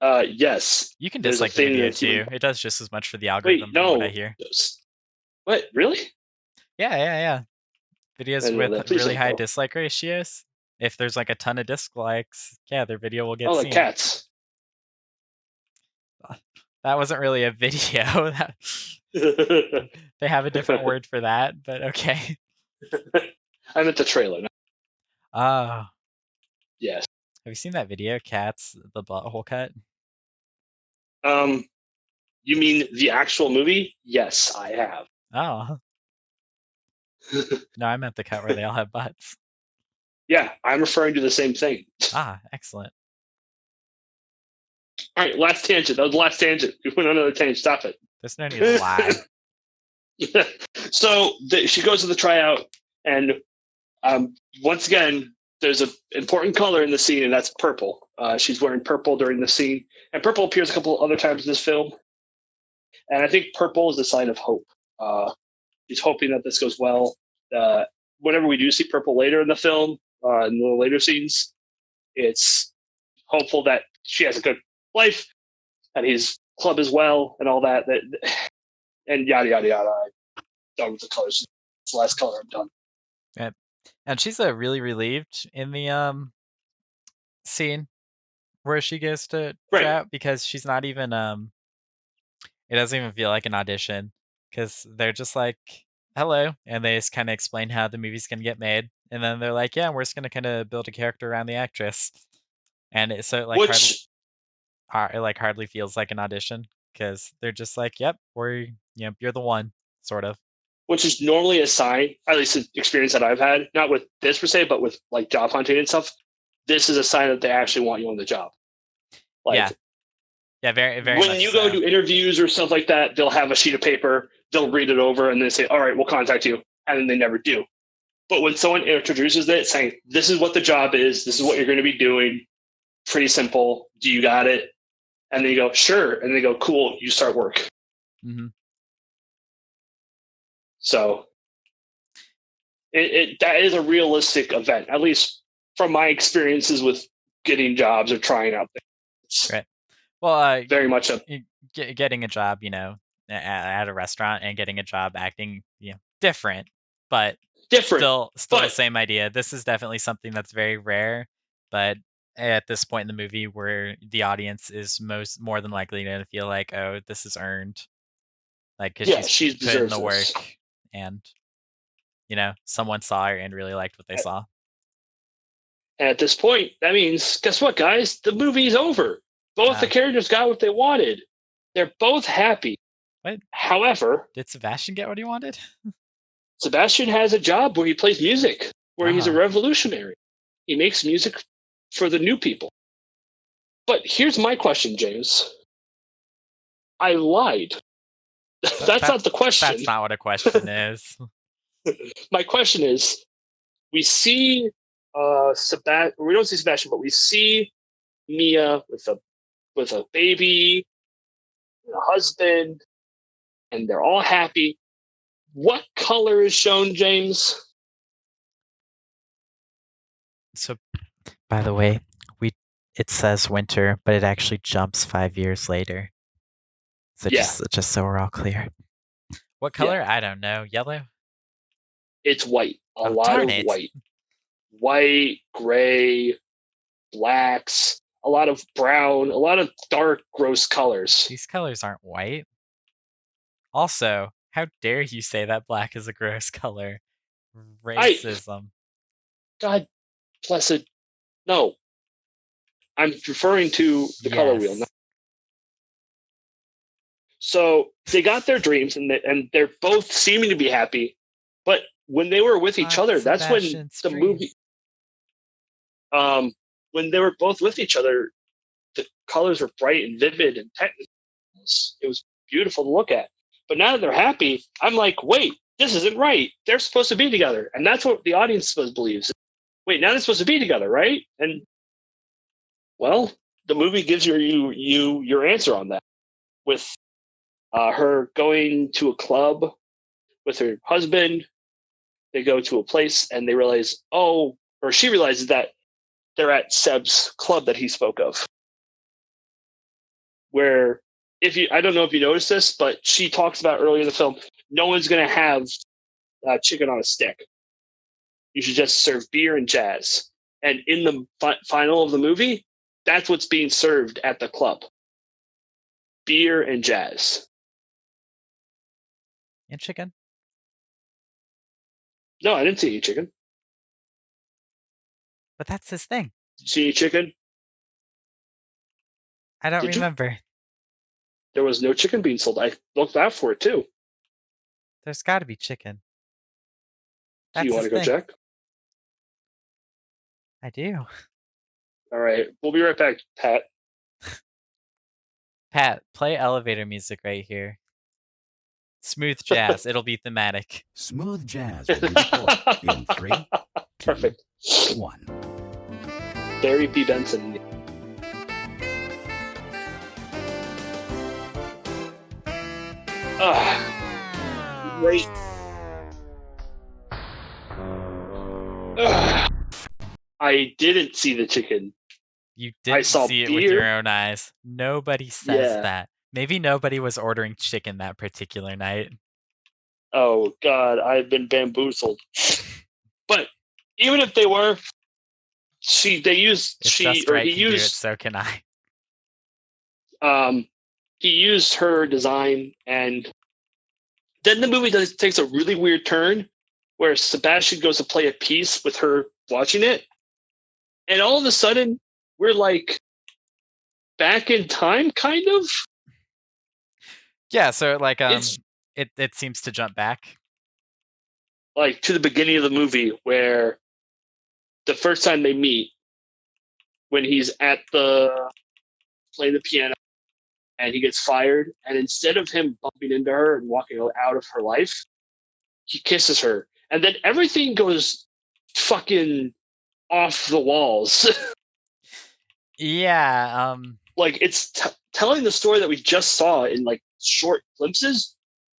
Yes. You can There's a dislike the thing video that human. too. It does just as much for the Wait, algorithm from what I no. hear. What? Really? Yeah. I Videos know with that. Please really don't high go. dislike ratios, if there's like a ton of dislikes, yeah, their video will get Oh, like seen. cats. That wasn't really a video. They have a different word for that, but okay. I meant the trailer. Oh, Yes. have you seen that video, Cats, the butthole cut? Um, you mean the actual movie? Yes, I have. Oh, no, I meant the cut where they all have butts. Yeah, I'm referring to the same thing. Ah, excellent. All right, last tangent. That was the last tangent. We went on another tangent. Stop There's no need to lie. it. So she goes to the tryout, and once again, there's an important color in the scene, and that's purple. She's wearing purple during the scene, and purple appears a couple other times in this film. And I think purple is a sign of hope. She's hoping that this goes well. Whenever we do see purple later in the film, in the later scenes, it's hopeful that she has a good life, and his club as well, and all that. And yada yada yada. I'm done with the colors. It's the last color. I'm done. Yep. And she's really relieved in the scene where she goes to Right. try out, because she's not even it doesn't even feel like an audition, because they're just like, hello, and they just kind of explain how the movie's gonna get made, and then they're like, yeah, we're just gonna kind of build a character around the actress, and so it Which hardly feels like an audition, because they're just like, yep, you're the one, sort of. which is normally a sign, at least an experience that I've had, not with this per se, but with like job hunting and stuff. This is a sign that they actually want you on the job. Yeah, Like yeah, very when much you go so. do interviews or stuff like that, they'll have a sheet of paper, they'll read it over, and they say, "All right, we'll contact you," and then they never do. But when someone introduces it, saying, "This is what the job is. This is what you're going to be doing. Pretty simple. Do you got it?" And they go, "Sure," and they go, "Cool. You start work." Mm-hmm. So that is a realistic event, at least from my experiences with getting jobs or trying out things. Right. Well, Very much a getting a job, at a restaurant, and getting a job acting, different, but different, still the but same idea. This is definitely something that's very rare, but at this point in the movie, where the audience is more than likely going to feel like, oh, this is earned, like, because yeah, she's she put in deserves the this. work, and someone saw her and really liked what they saw. And at this point, that means, guess what, guys? The movie's over. Both the characters got what they wanted. They're both happy. What? However, Did Sebastian get what he wanted? Sebastian has a job where he plays music, where he's a revolutionary. He makes music for the new people. But here's my question, James. I lied. That's not the question. That's not what a question is. My question is, we see Sebastian. We don't see Sebastian, but we see Mia with a baby, and a husband, and they're all happy. What color is shown, James? So, by the way, it says winter, but it actually jumps 5 years later. So Yeah, just so we're all clear. What yeah. color? I don't know. Yellow? It's white. A Oh, lot darn of it. white. White, gray, blacks. a lot of brown, a lot of dark, gross colors. These colors aren't white. Also, how dare you say that black is a gross color? I, Racism. God bless it. No, I'm referring to the color wheel. Yes. So they got their dreams, and they're both seeming to be happy. But when they were with each Not other, that's when Sebastian's the movie. dreams. When they were both with each other, the colors were bright and vivid and technical. It was beautiful to look at. But now that they're happy, I'm like, wait, this isn't right. They're supposed to be together, and that's what the audience believes. Wait, now they're supposed to be together, right? And well, the movie gives you your answer on that with her going to a club with her husband. They go to a place and they realize, oh, or she realizes that they're at Seb's club that he spoke of. Where, I don't know if you noticed this, but she talks about earlier in the film, no one's going to have chicken on a stick. You should just serve beer and jazz. And in the final of the movie, that's what's being served at the club: beer and jazz. And chicken? No, I didn't see any chicken. But that's his thing. Did you see any chicken? I don't Did you? remember. There was no chicken being sold. I looked out for it too. There's got to be chicken. Do you That's want his to go thing. check? I do. All right. We'll be right back, Pat. Pat, play elevator music right here. Smooth jazz. It'll be thematic. Smooth jazz will be recorded in 3, 2, Perfect. 1. Barry B. Benson. Great. I didn't see the chicken. You I didn't saw see it with beer. your own eyes. Nobody says Yeah. that. Maybe nobody was ordering chicken that particular night. Oh God, I've been bamboozled. But even if they were, they used If she Just or Right he can do it, used so can I. he used her design, and then the movie takes a really weird turn where Sebastian goes to play a piece with her watching it, and all of a sudden we're like back in time, kind of. Yeah, so like It's it seems to jump back. like to the beginning of the movie where the first time they meet, when he's at the playing the piano and he gets fired, and instead of him bumping into her and walking out of her life, he kisses her, and then everything goes fucking off the walls. Yeah, Like it's telling the story that we just saw in like short glimpses,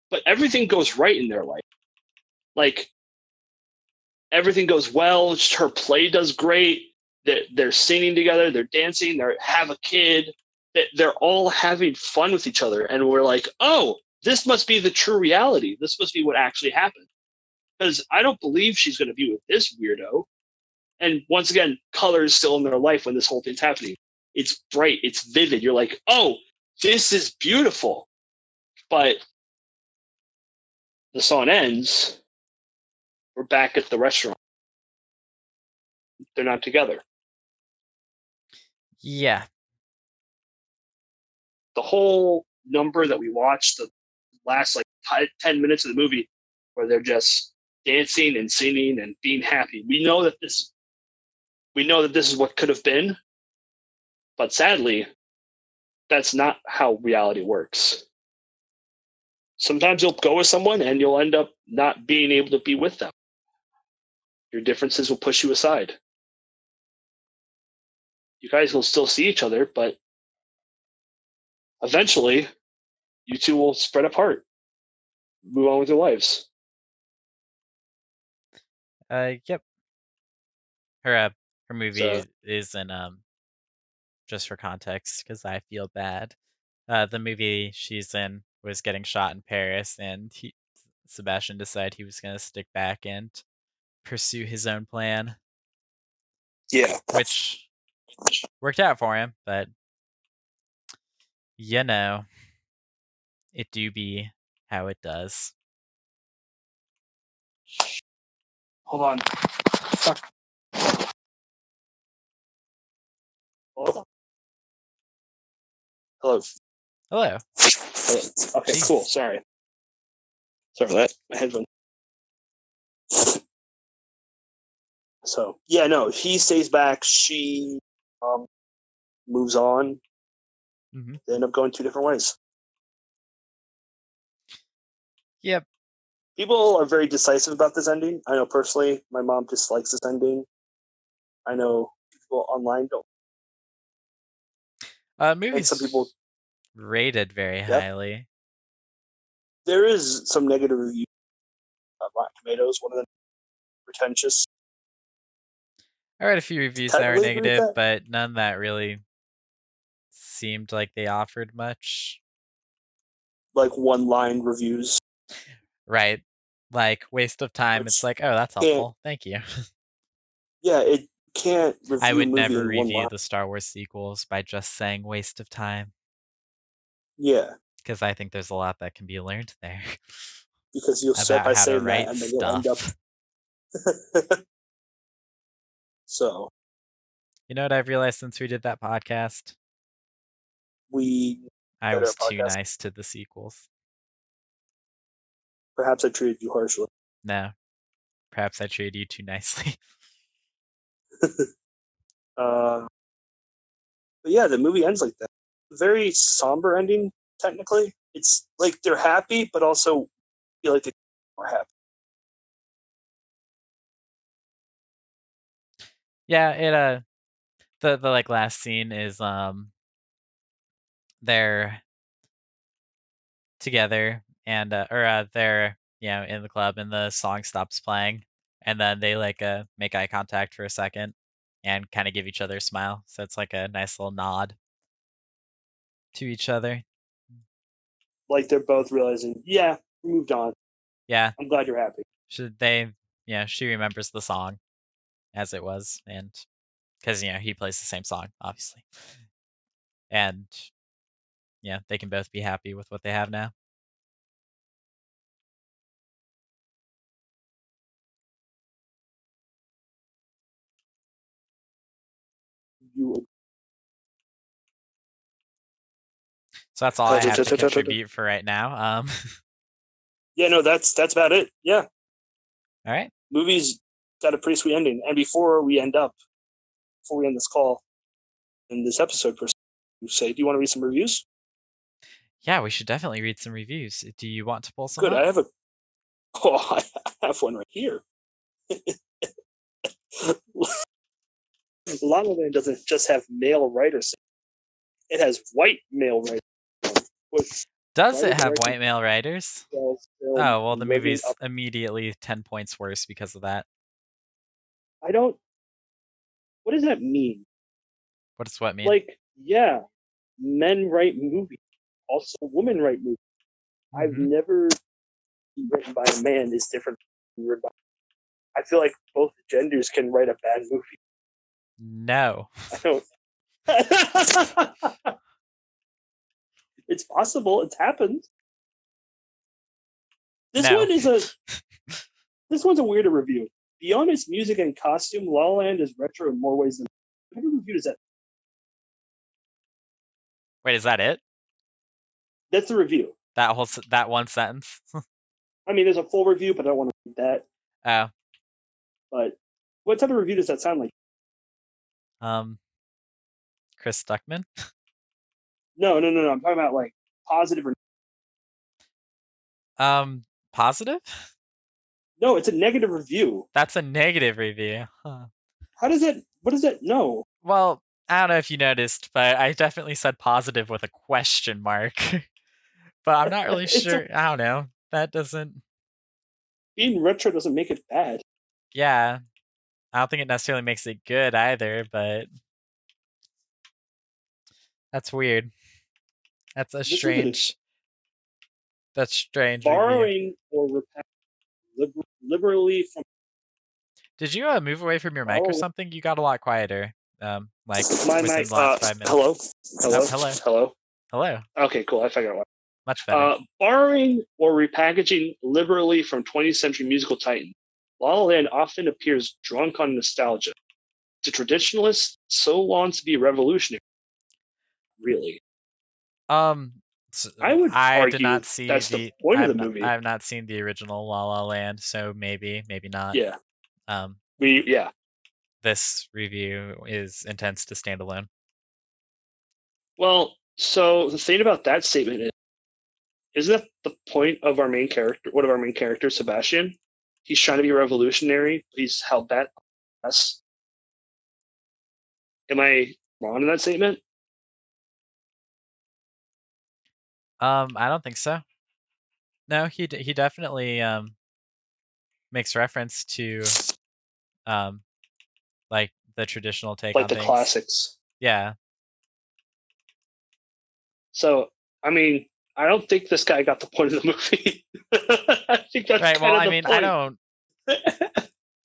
but everything goes right in their life. Like everything goes well. Her play does great. They're singing together. They're dancing. They have a kid. They're all having fun with each other, and we're like, oh, this must be the true reality. This must be what actually happened. Because I don't believe she's going to be with this weirdo. And once again, color is still in their life when this whole thing's happening. It's bright. It's vivid. You're like, oh, this is beautiful. But the song ends. We're back at the restaurant. They're not together. yeah. The whole number that we watched, the last like 10 minutes of the movie, where they're just dancing and singing and being happy. We know that this is what could have been, but sadly, that's not how reality works. Sometimes you'll go with someone and you'll end up not being able to be with them. Your differences will push you aside. You guys will still see each other, but eventually you two will spread apart, move on with your lives. Yep. Her So movie is in just for context, because I feel bad. The movie she's in was getting shot in Paris, and Sebastian decided he was going to stick back and pursue his own plan. yeah, Which Worked out for him, but you know, it do be how it does. Hold on. Fuck. Hold on. Hello. Hello. Okay, Jeez. cool. Sorry for that. My headphone. So yeah, no, he stays back. She moves on. Mm-hmm. They end up going two different ways. Yep. People are very decisive about this ending. I know personally, my mom dislikes this ending. I know people online don't. Movie's And some people rated very highly. There is some negative reviews on Rotten Tomatoes. One of them pretentious. I read a few reviews that were Technically agree with negative, that. but none that really seemed like they offered much. Like one-line reviews. Right. Like, waste of time. Which It's like, oh, that's can't- helpful. Thank you. Yeah, it can't review I a would movie never in one review line. the Star Wars sequels by just saying waste of time, Yeah, because I think there's a lot that can be learned there because you'll start about by how to saying that, write and then you'll end up. stuff. So You know what I've realized since we did that podcast? we I did our was too podcast. nice to the sequels. Perhaps I treated you harshly. No. Perhaps I treated you too nicely. But yeah, the movie ends like that. Very somber ending. Technically, it's like they're happy, but also feel like they are happy. Yeah, it the like last scene is they're together and they're in the club and the song stops playing and then they like make eye contact for a second and kind of give each other a smile, so it's like a nice little nod to each other. Like they're both realizing, yeah, we moved on. Yeah, I'm glad you're happy. she remembers the song as it was, and because he plays the same song obviously, and they can both be happy with what they have now. You So that's all I have to contribute for right now. Yeah, no, that's about it. Yeah, All right. Movie's got a pretty sweet ending. And before we end this call in this episode, per se, do you want to read some reviews? Yeah, we should definitely read some reviews. Do you want to pull some Good. up? I have one right here. La La Land doesn't just have male writers; it has white male writers. Does it have white male writers? Oh, well, the movie's up. immediately 10 points worse because of that. I don't. What does that mean? What does what mean? Like, yeah, men write movies. Also, women write movies. Mm-hmm. I've never been written by a man is different than written by. I feel like both genders can write a bad movie. No. I don't. It's possible. It's happened. This one's a weirder review. Beyond its music and costume, La La Land is retro in more ways than. What review is that? Wait, is that it? That's the review. That one sentence? I mean, there's a full review, but I don't want to read that. Oh. But what type of review does that sound like? Chris Stuckman? No. I'm talking about like positive or. Positive? No, it's a negative review. That's a negative review. Huh. What is that? No. Well, I don't know if you noticed, but I definitely said positive with a question mark. But I'm not really sure. I don't know. That doesn't. Being retro doesn't make it bad. Yeah. I don't think it necessarily makes it good either, but that's weird. That's a strange. That's strange borrowing review. or liberally from. Did you move away from your mic or something? You got a lot quieter. like My within mic. the last 5 minutes. Hello. Hello. Oh, hello. Hello. Hello. Okay, cool. I figured it out. Much better. Borrowing or repackaging liberally from 20th century musical titan, La La Land often appears drunk on nostalgia. To traditionalists, so longs to be revolutionary. Really, I would I did argue not see that's the point of the movie. I have not seen the original La La Land, so maybe not. Yeah, Um, yeah. this review is intends to stand alone. Well, so the thing about that statement is, isn't that the point of our main character? One of our main characters, Sebastian. He's trying to be revolutionary. He's held back us. Am I wrong in that statement? I don't think so. No, he definitely makes reference to like the traditional take Like on the things. classics. Yeah. So, I mean, I don't think this guy got the point of the movie. I think that's Right. Well, kind of I the mean,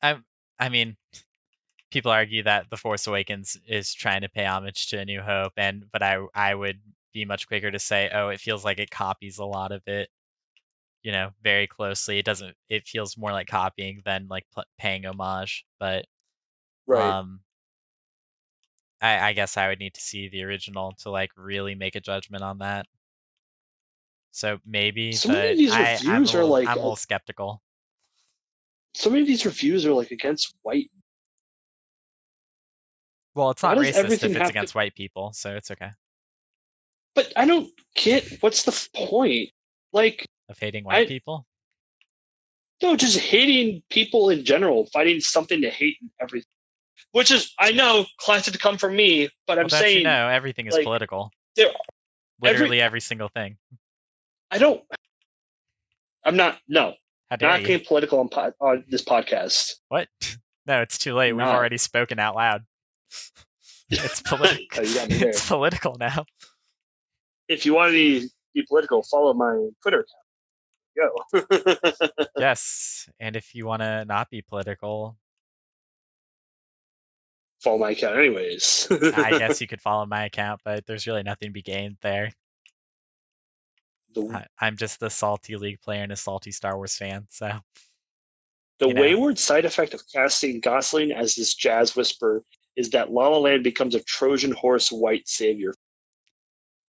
point. I mean, people argue that The Force Awakens is trying to pay homage to A New Hope, but I would be much quicker to say, oh, it feels like it copies a lot of it, very closely. It feels more like copying than like paying homage. But Right. I guess I would need to see the original to like really make a judgment on that. So maybe, So many but of these reviews are like I'm a little skeptical. so many of these reviews are like against white. Well, it's Why not does racist everything if it's have against to? white people, so it's okay. But I don't get what's the point. Like, Of hating white I people? no, just hating people in general, finding something to hate in everything. Which is, I know, classic to come from me, but Well, I'm don't you saying, know everything is like, political? there, Literally every single thing. I don't. I'm not. No, How dare not you? getting political on this podcast. What? No, it's too late. We've Not. already spoken out loud. It's political. Oh, you got me there. It's political now. If you want to be political, follow my Twitter account. Go. Yes, and if you want to not be political, Follow my account, anyways. I guess you could follow my account, but there's really nothing to be gained there. I'm just a salty League player and a salty Star Wars fan, so. The wayward side effect of casting Gosling as this jazz whisperer is that La La Land becomes a Trojan horse white savior.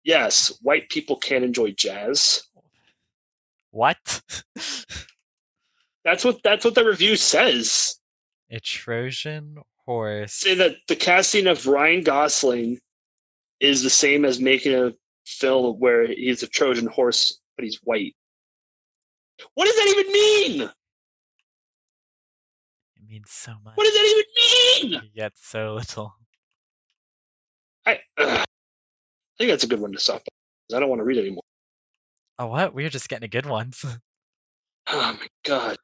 Yes, white people can enjoy jazz. What? That's what the review says. A Trojan horse. Say that the casting of Ryan Gosling is the same as making a film where he's a Trojan horse, but he's white. What does that even mean? It means so much. What does that even mean? Yet so little. I think that's a good one to stop because I don't want to read anymore. Oh, what? We were just getting good ones. Oh my god.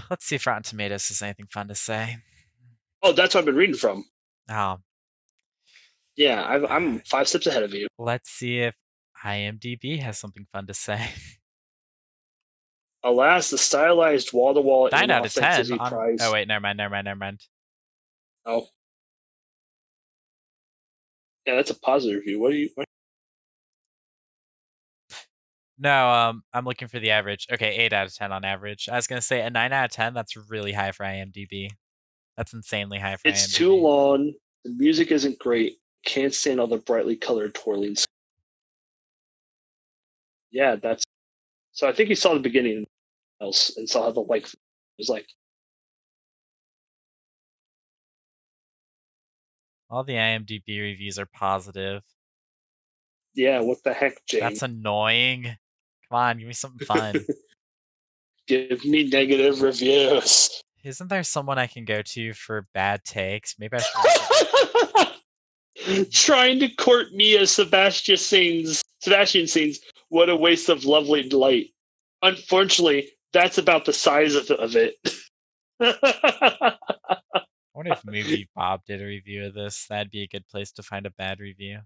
Let's see if Rotten Tomatoes has anything fun to say. Oh, that's what I've been reading from. Oh. Yeah, I'm 5 steps ahead of you. Let's see if IMDb has something fun to say. Alas, the stylized wall-to-wall 9 out of 10 inauthenticity on... prize. Oh, wait, never mind. Oh. Yeah, that's a positive review. What? No, I'm looking for the average. Okay, 8 out of 10 on average. I was going to say a 9 out of 10, that's really high for IMDb. That's insanely high for IMDb. It's too long. The music isn't great. Can't stand all the brightly colored twirling. Yeah, that's... So I think he saw the beginning else and saw how the like was like. All the IMDb reviews are positive. Yeah, what the heck, Jane? That's annoying. Come on, give me something fun. Give me negative reviews. Isn't there someone I can go to for bad takes? Maybe I should. Trying to court me as Sebastian scenes. What a waste of lovely light. Unfortunately, that's about the size of it. I wonder if Movie Bob did a review of this. That'd be a good place to find a bad review.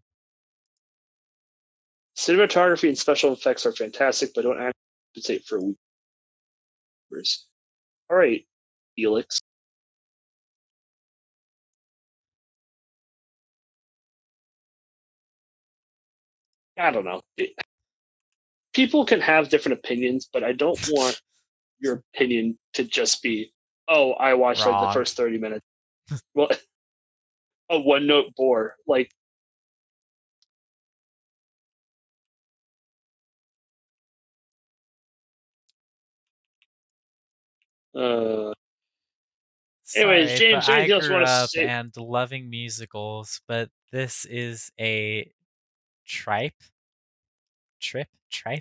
Cinematography and special effects are fantastic, but don't compensate for weaknesses. All right, Felix. I don't know. People can have different opinions, but I don't want your opinion to just be, oh, I watched like the Wrong. first 30 minutes. Well, a one note bore. Like, anyways, Sorry, but James, I anything else you grew want to up say? and loving musicals, but this is a tripe? Tripe? I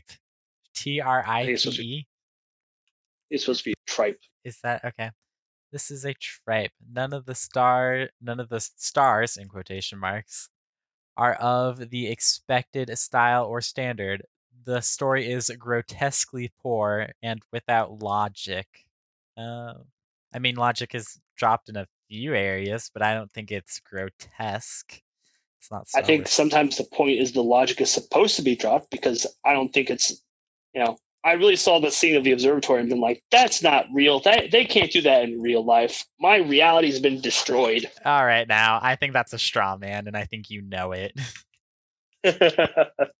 think it's supposed to be, Tripe? it's supposed to be tripe. Is that okay? This is a tripe. None of the stars in quotation marks are of the expected style or standard. The story is grotesquely poor and without logic. I mean, logic is dropped in a few areas, but I don't think it's grotesque. It's not I Star think Wars. sometimes the point is the logic is supposed to be dropped because I don't think it's, I really saw the scene of the observatory and been like, that's not real. They can't do that in real life. My reality's been destroyed. All right, now I think that's a straw man, and I think you know it. Because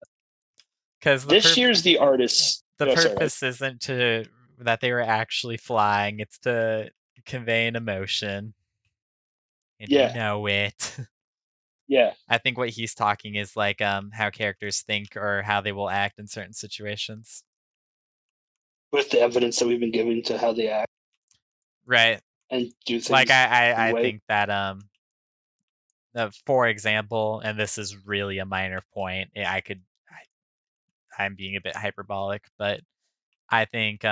This year's the artist. the Oh, sorry. purpose isn't to that they were actually flying; it's to convey an emotion, and you Yeah, know it. yeah. I think what he's talking is like how characters think or how they will act in certain situations. With the evidence that we've been given to how they act Right. and do Like things in a I way. think that for example, and this is really a minor point, I'm being a bit hyperbolic, but I think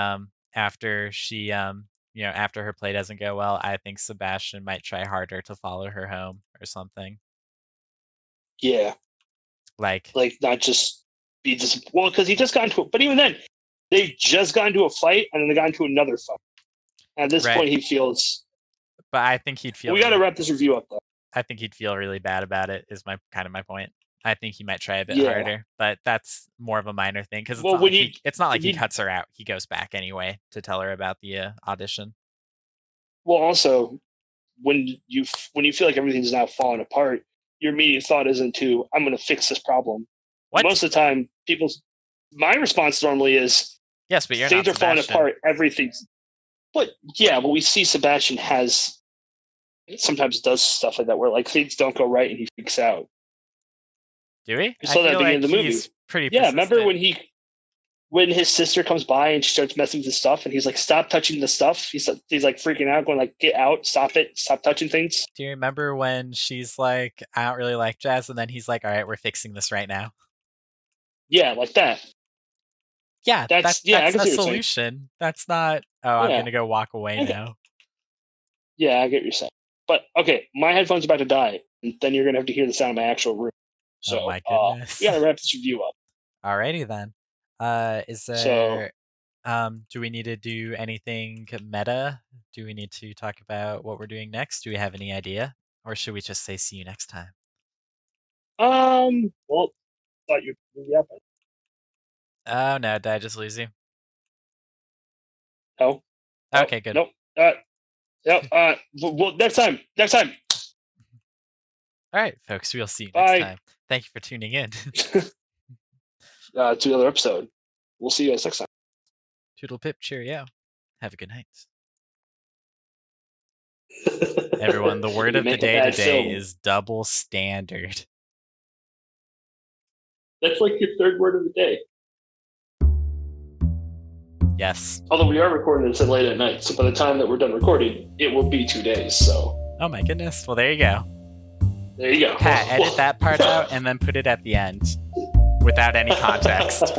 after she after her play doesn't go well, I think Sebastian might try harder to follow her home or something. Yeah, Like not just be well, because he just got into it. But even then, they just got into a fight and then they got into another fight. At this right. point, he feels. But I think he'd feel We got to wrap this review up, though. I think he'd feel really bad about it is my my point. I think he might try a bit Yeah. harder, but that's more of a minor thing because Well, it's not like he cuts her out. He goes back anyway to tell her about the audition. Well, also, when you feel like everything's now falling apart, your immediate thought isn't to I'm going to fix this problem. What? Most of the time, my response normally is yes, but you're things not are falling Sebastian. apart. Everything's, but yeah, but we see Sebastian sometimes does stuff like that where like things don't go right and he freaks out. Do we? We I saw that at feel the beginning like of the movie. he's pretty Yeah, persistent. remember when his sister comes by and she starts messing with the stuff and he's like, stop touching the stuff. He's like freaking out, going like, get out, stop it, stop touching things. Do you remember when she's like, I don't really like jazz, and then he's like, all right, we're fixing this right now. Yeah, like that. Yeah, that's I can a see solution. That's not, oh, I'm gonna go walk away now. Yeah, I get what you're saying. But okay, my headphone's about to die, and then you're gonna have to hear the sound of my actual room. So, oh my goodness. we gotta wrap this review up. Alrighty then. Is there do we need to do anything meta? Do we need to talk about what we're doing next? Do we have any idea? Or should we just say see you next time? Well, thought you'd up. Oh no, did I just lose you? Oh. Okay, good. Nope. Well, next time. All right, folks, we'll see you Bye. next time. Thank you for tuning in. To another episode. We'll see you guys next time. Toodle pip, cheerio. Have a good night. Everyone, the word of the day today is double standard. That's like your third word of the day. Yes. Although we are recording this at late at night, so by the time that we're done recording, it will be 2 days. So. Oh my goodness. Well, there you go. There you go. Pat, edit that part out and then put it at the end without any context.